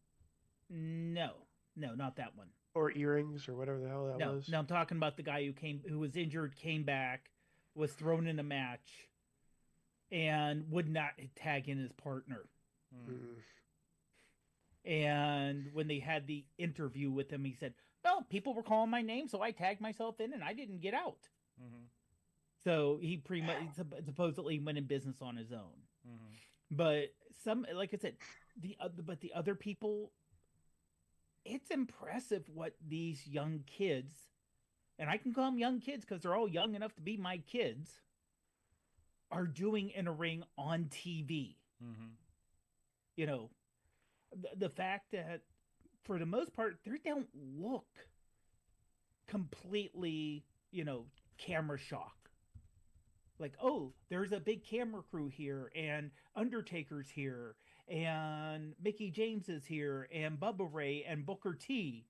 No, not that one. Or earrings or whatever the hell that was. No, I'm talking about the guy who was injured, came back, was thrown in a match, and would not tag in his partner. And when they had the interview with him, he said, "Well, people were calling my name, so I tagged myself in, and I didn't get out." So he pretty much supposedly went in business on his own. But like I said, the other people, it's impressive what these young kids, and I can call them young kids because they're all young enough to be my kids, are doing in a ring on TV. You know, the fact that for the most part, they don't look completely, camera shock. Like, oh, there's a big camera crew here, and Undertaker's here, and Mickey James is here, and Bubba Ray, and Booker T,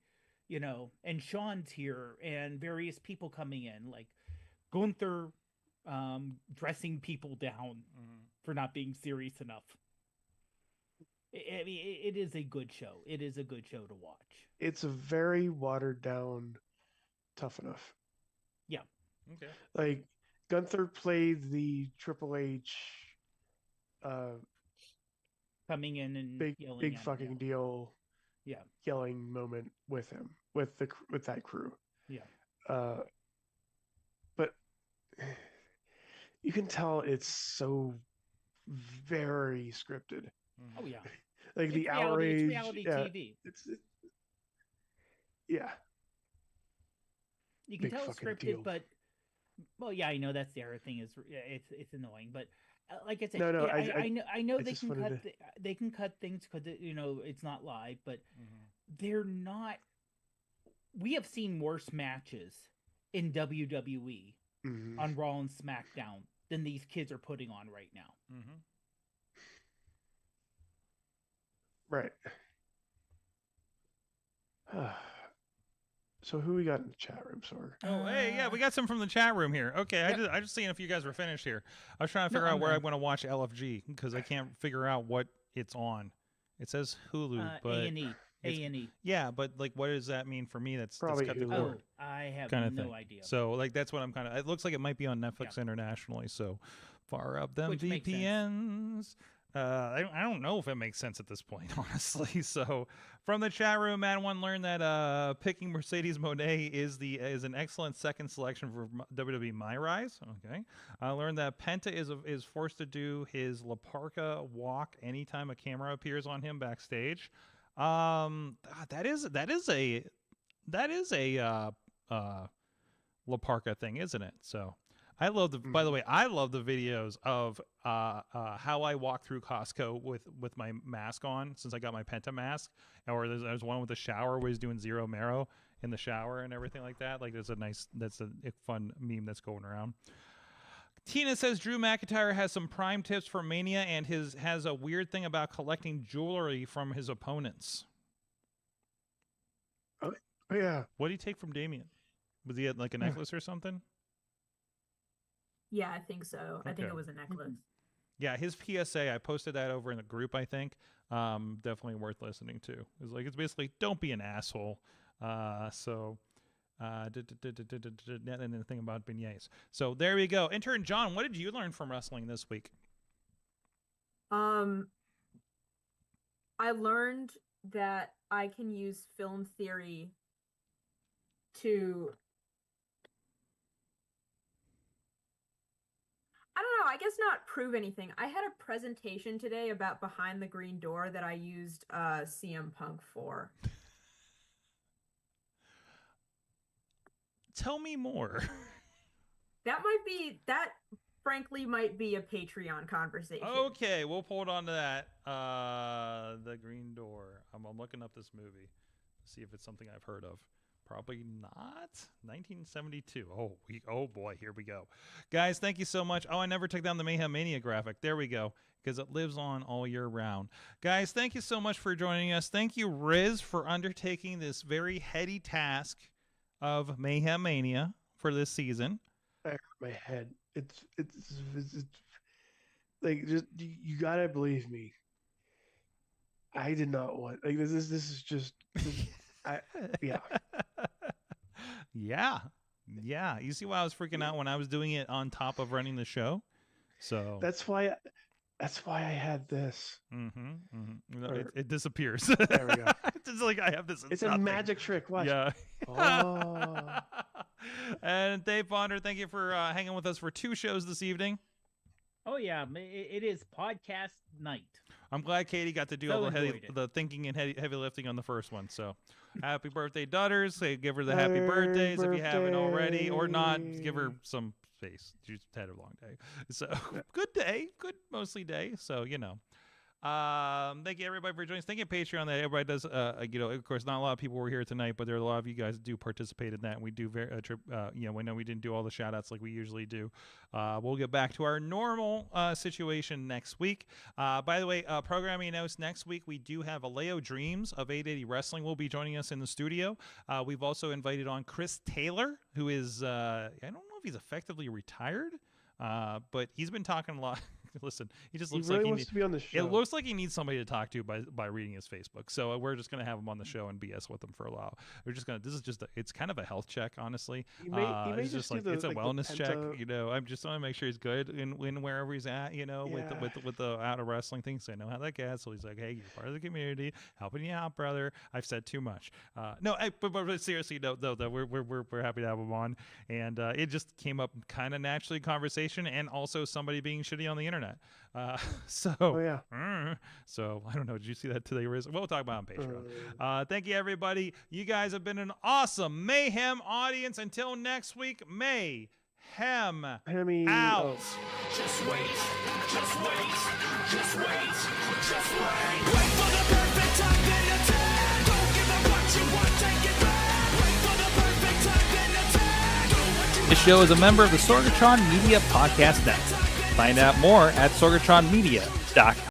and Sean's here, and various people coming in, like Gunther dressing people down for not being serious enough. I mean, it is a good show. It is a good show to watch. It's a very watered down Tough Enough. Yeah. Okay. Like, Gunther played the Triple H coming in and yelling big fucking deal. Yeah. Yelling moment with him, with that crew. Yeah. But you can tell it's so very scripted. Oh yeah. Like it's the outrage. It's reality TV. Yeah. You can tell it's scripted, but yeah, I know that's the other thing is it's annoying, but like I said, no, I know they can cut they can cut things because it's not live, but they're not. We have seen worse matches in WWE on Raw and SmackDown than these kids are putting on right now. Right. So who we got in the chat room, Sorg? Oh, hey, yeah, we got some from the chat room here. Okay, I just seeing if you guys were finished here. I was trying to figure out where I want to watch LFG because I can't figure out what it's on. It says Hulu, but A&E. Yeah, but like, what does that mean for me? That's probably cut Hulu. the cord. I have no idea. So like, that's what I'm kind of. It looks like it might be on Netflix internationally. So far up them VPNs. I don't know if it makes sense at this point, honestly. So, from the chat room, Mad1 learned that picking Mercedes Moné is an excellent second selection for WWE My Rise. Okay, I learned that Penta is forced to do his La Parka walk anytime a camera appears on him backstage. That is a La Parka thing, isn't it? So. I love the. By the way, I love the videos of how I walk through Costco with my mask on since I got my Penta mask. Or there's one with the shower where he's doing Zero Marrow in the shower and everything like that. Like that's a fun meme that's going around. Tina says Drew McIntyre has some prime tips for Mania and has a weird thing about collecting jewelry from his opponents. Oh yeah. What did he take from Damien? Was he at like a necklace or something? Yeah, I think so. Okay. I think it was a necklace. Yeah, his PSA, I posted that over in the group, I think. Definitely worth listening to. It's basically, don't be an asshole. And the thing about beignets. So there we go. Intern John, what did you learn from wrestling this week? I learned that I can use film theory to... I don't know. I guess not prove anything. I had a presentation today about Behind the Green Door that I used CM Punk for. Tell me more. That frankly might be a Patreon conversation. Okay, we'll hold on to that. The Green Door. I'm looking up this movie. See if it's something I've heard of. Probably not. 1972. Oh boy, here we go. Guys, thank you so much. Oh, I never took down the Mayhem Mania graphic. There we go, because it lives on all year round. Guys, thank you so much for joining us. Thank you, Riz, for undertaking this very heady task of Mayhem Mania for this season. I hurt my head. It's like, just, you gotta believe me. I did not want, like, this is just, yeah. Yeah. You see why I was freaking out when I was doing it on top of running the show? So That's why I had this. It disappears. There we go. It's like I have this. It's nothing. a magic trick. Watch. Yeah. Oh. And Dave Bonder, thank you for hanging with us for 2 shows this evening. Oh yeah, it is podcast night. I'm glad Katie got to do all the thinking and heavy lifting on the first one. So, happy birthday, daughters! Say, give her the happy birthdays if you haven't already, or not. Give her some space. She's had a long day. So, good day, good mostly day. So, you know. Thank you everybody for joining us. Thank you Patreon that everybody does. Of course, not a lot of people were here tonight, but there are a lot of you guys that do participate in that. And we do we know we didn't do all the shout outs like we usually do. We'll get back to our normal situation next week. By the way, programming notes next week, we do have Aleo Dreams of 880 Wrestling will be joining us in the studio. We've also invited on Chris Taylor, who is I don't know if he's effectively retired, but he's been talking a lot. Listen, he just looks wants to be on the show. It looks like he needs somebody to talk to by reading his Facebook. So we're just gonna have him on the show and BS with him for a while. We're just gonna. This is just. It's kind of a health check, honestly. It's just like it's a wellness check. You know, I'm just want to make sure he's good in wherever he's at. You know, with the out of wrestling thing. So I know how that gets. So he's like, hey, you're part of the community, helping you out, brother. I've said too much. But seriously, no, we're happy to have him on, and it just came up kind of naturally in conversation, and also somebody being shitty on the internet. So I don't know. Did you see that today, Riz? We'll talk about it on Patreon. Thank you, everybody. You guys have been an awesome Mayhem audience. Until next week, Mayhem out. Just wait. Wait for the perfect time, then attack. Don't give up what you want, take it back. Wait for the perfect time, then attack. Do what you This show is a member of the Sorgatron Media Podcast Network. Find out more at sorgatronmedia.com.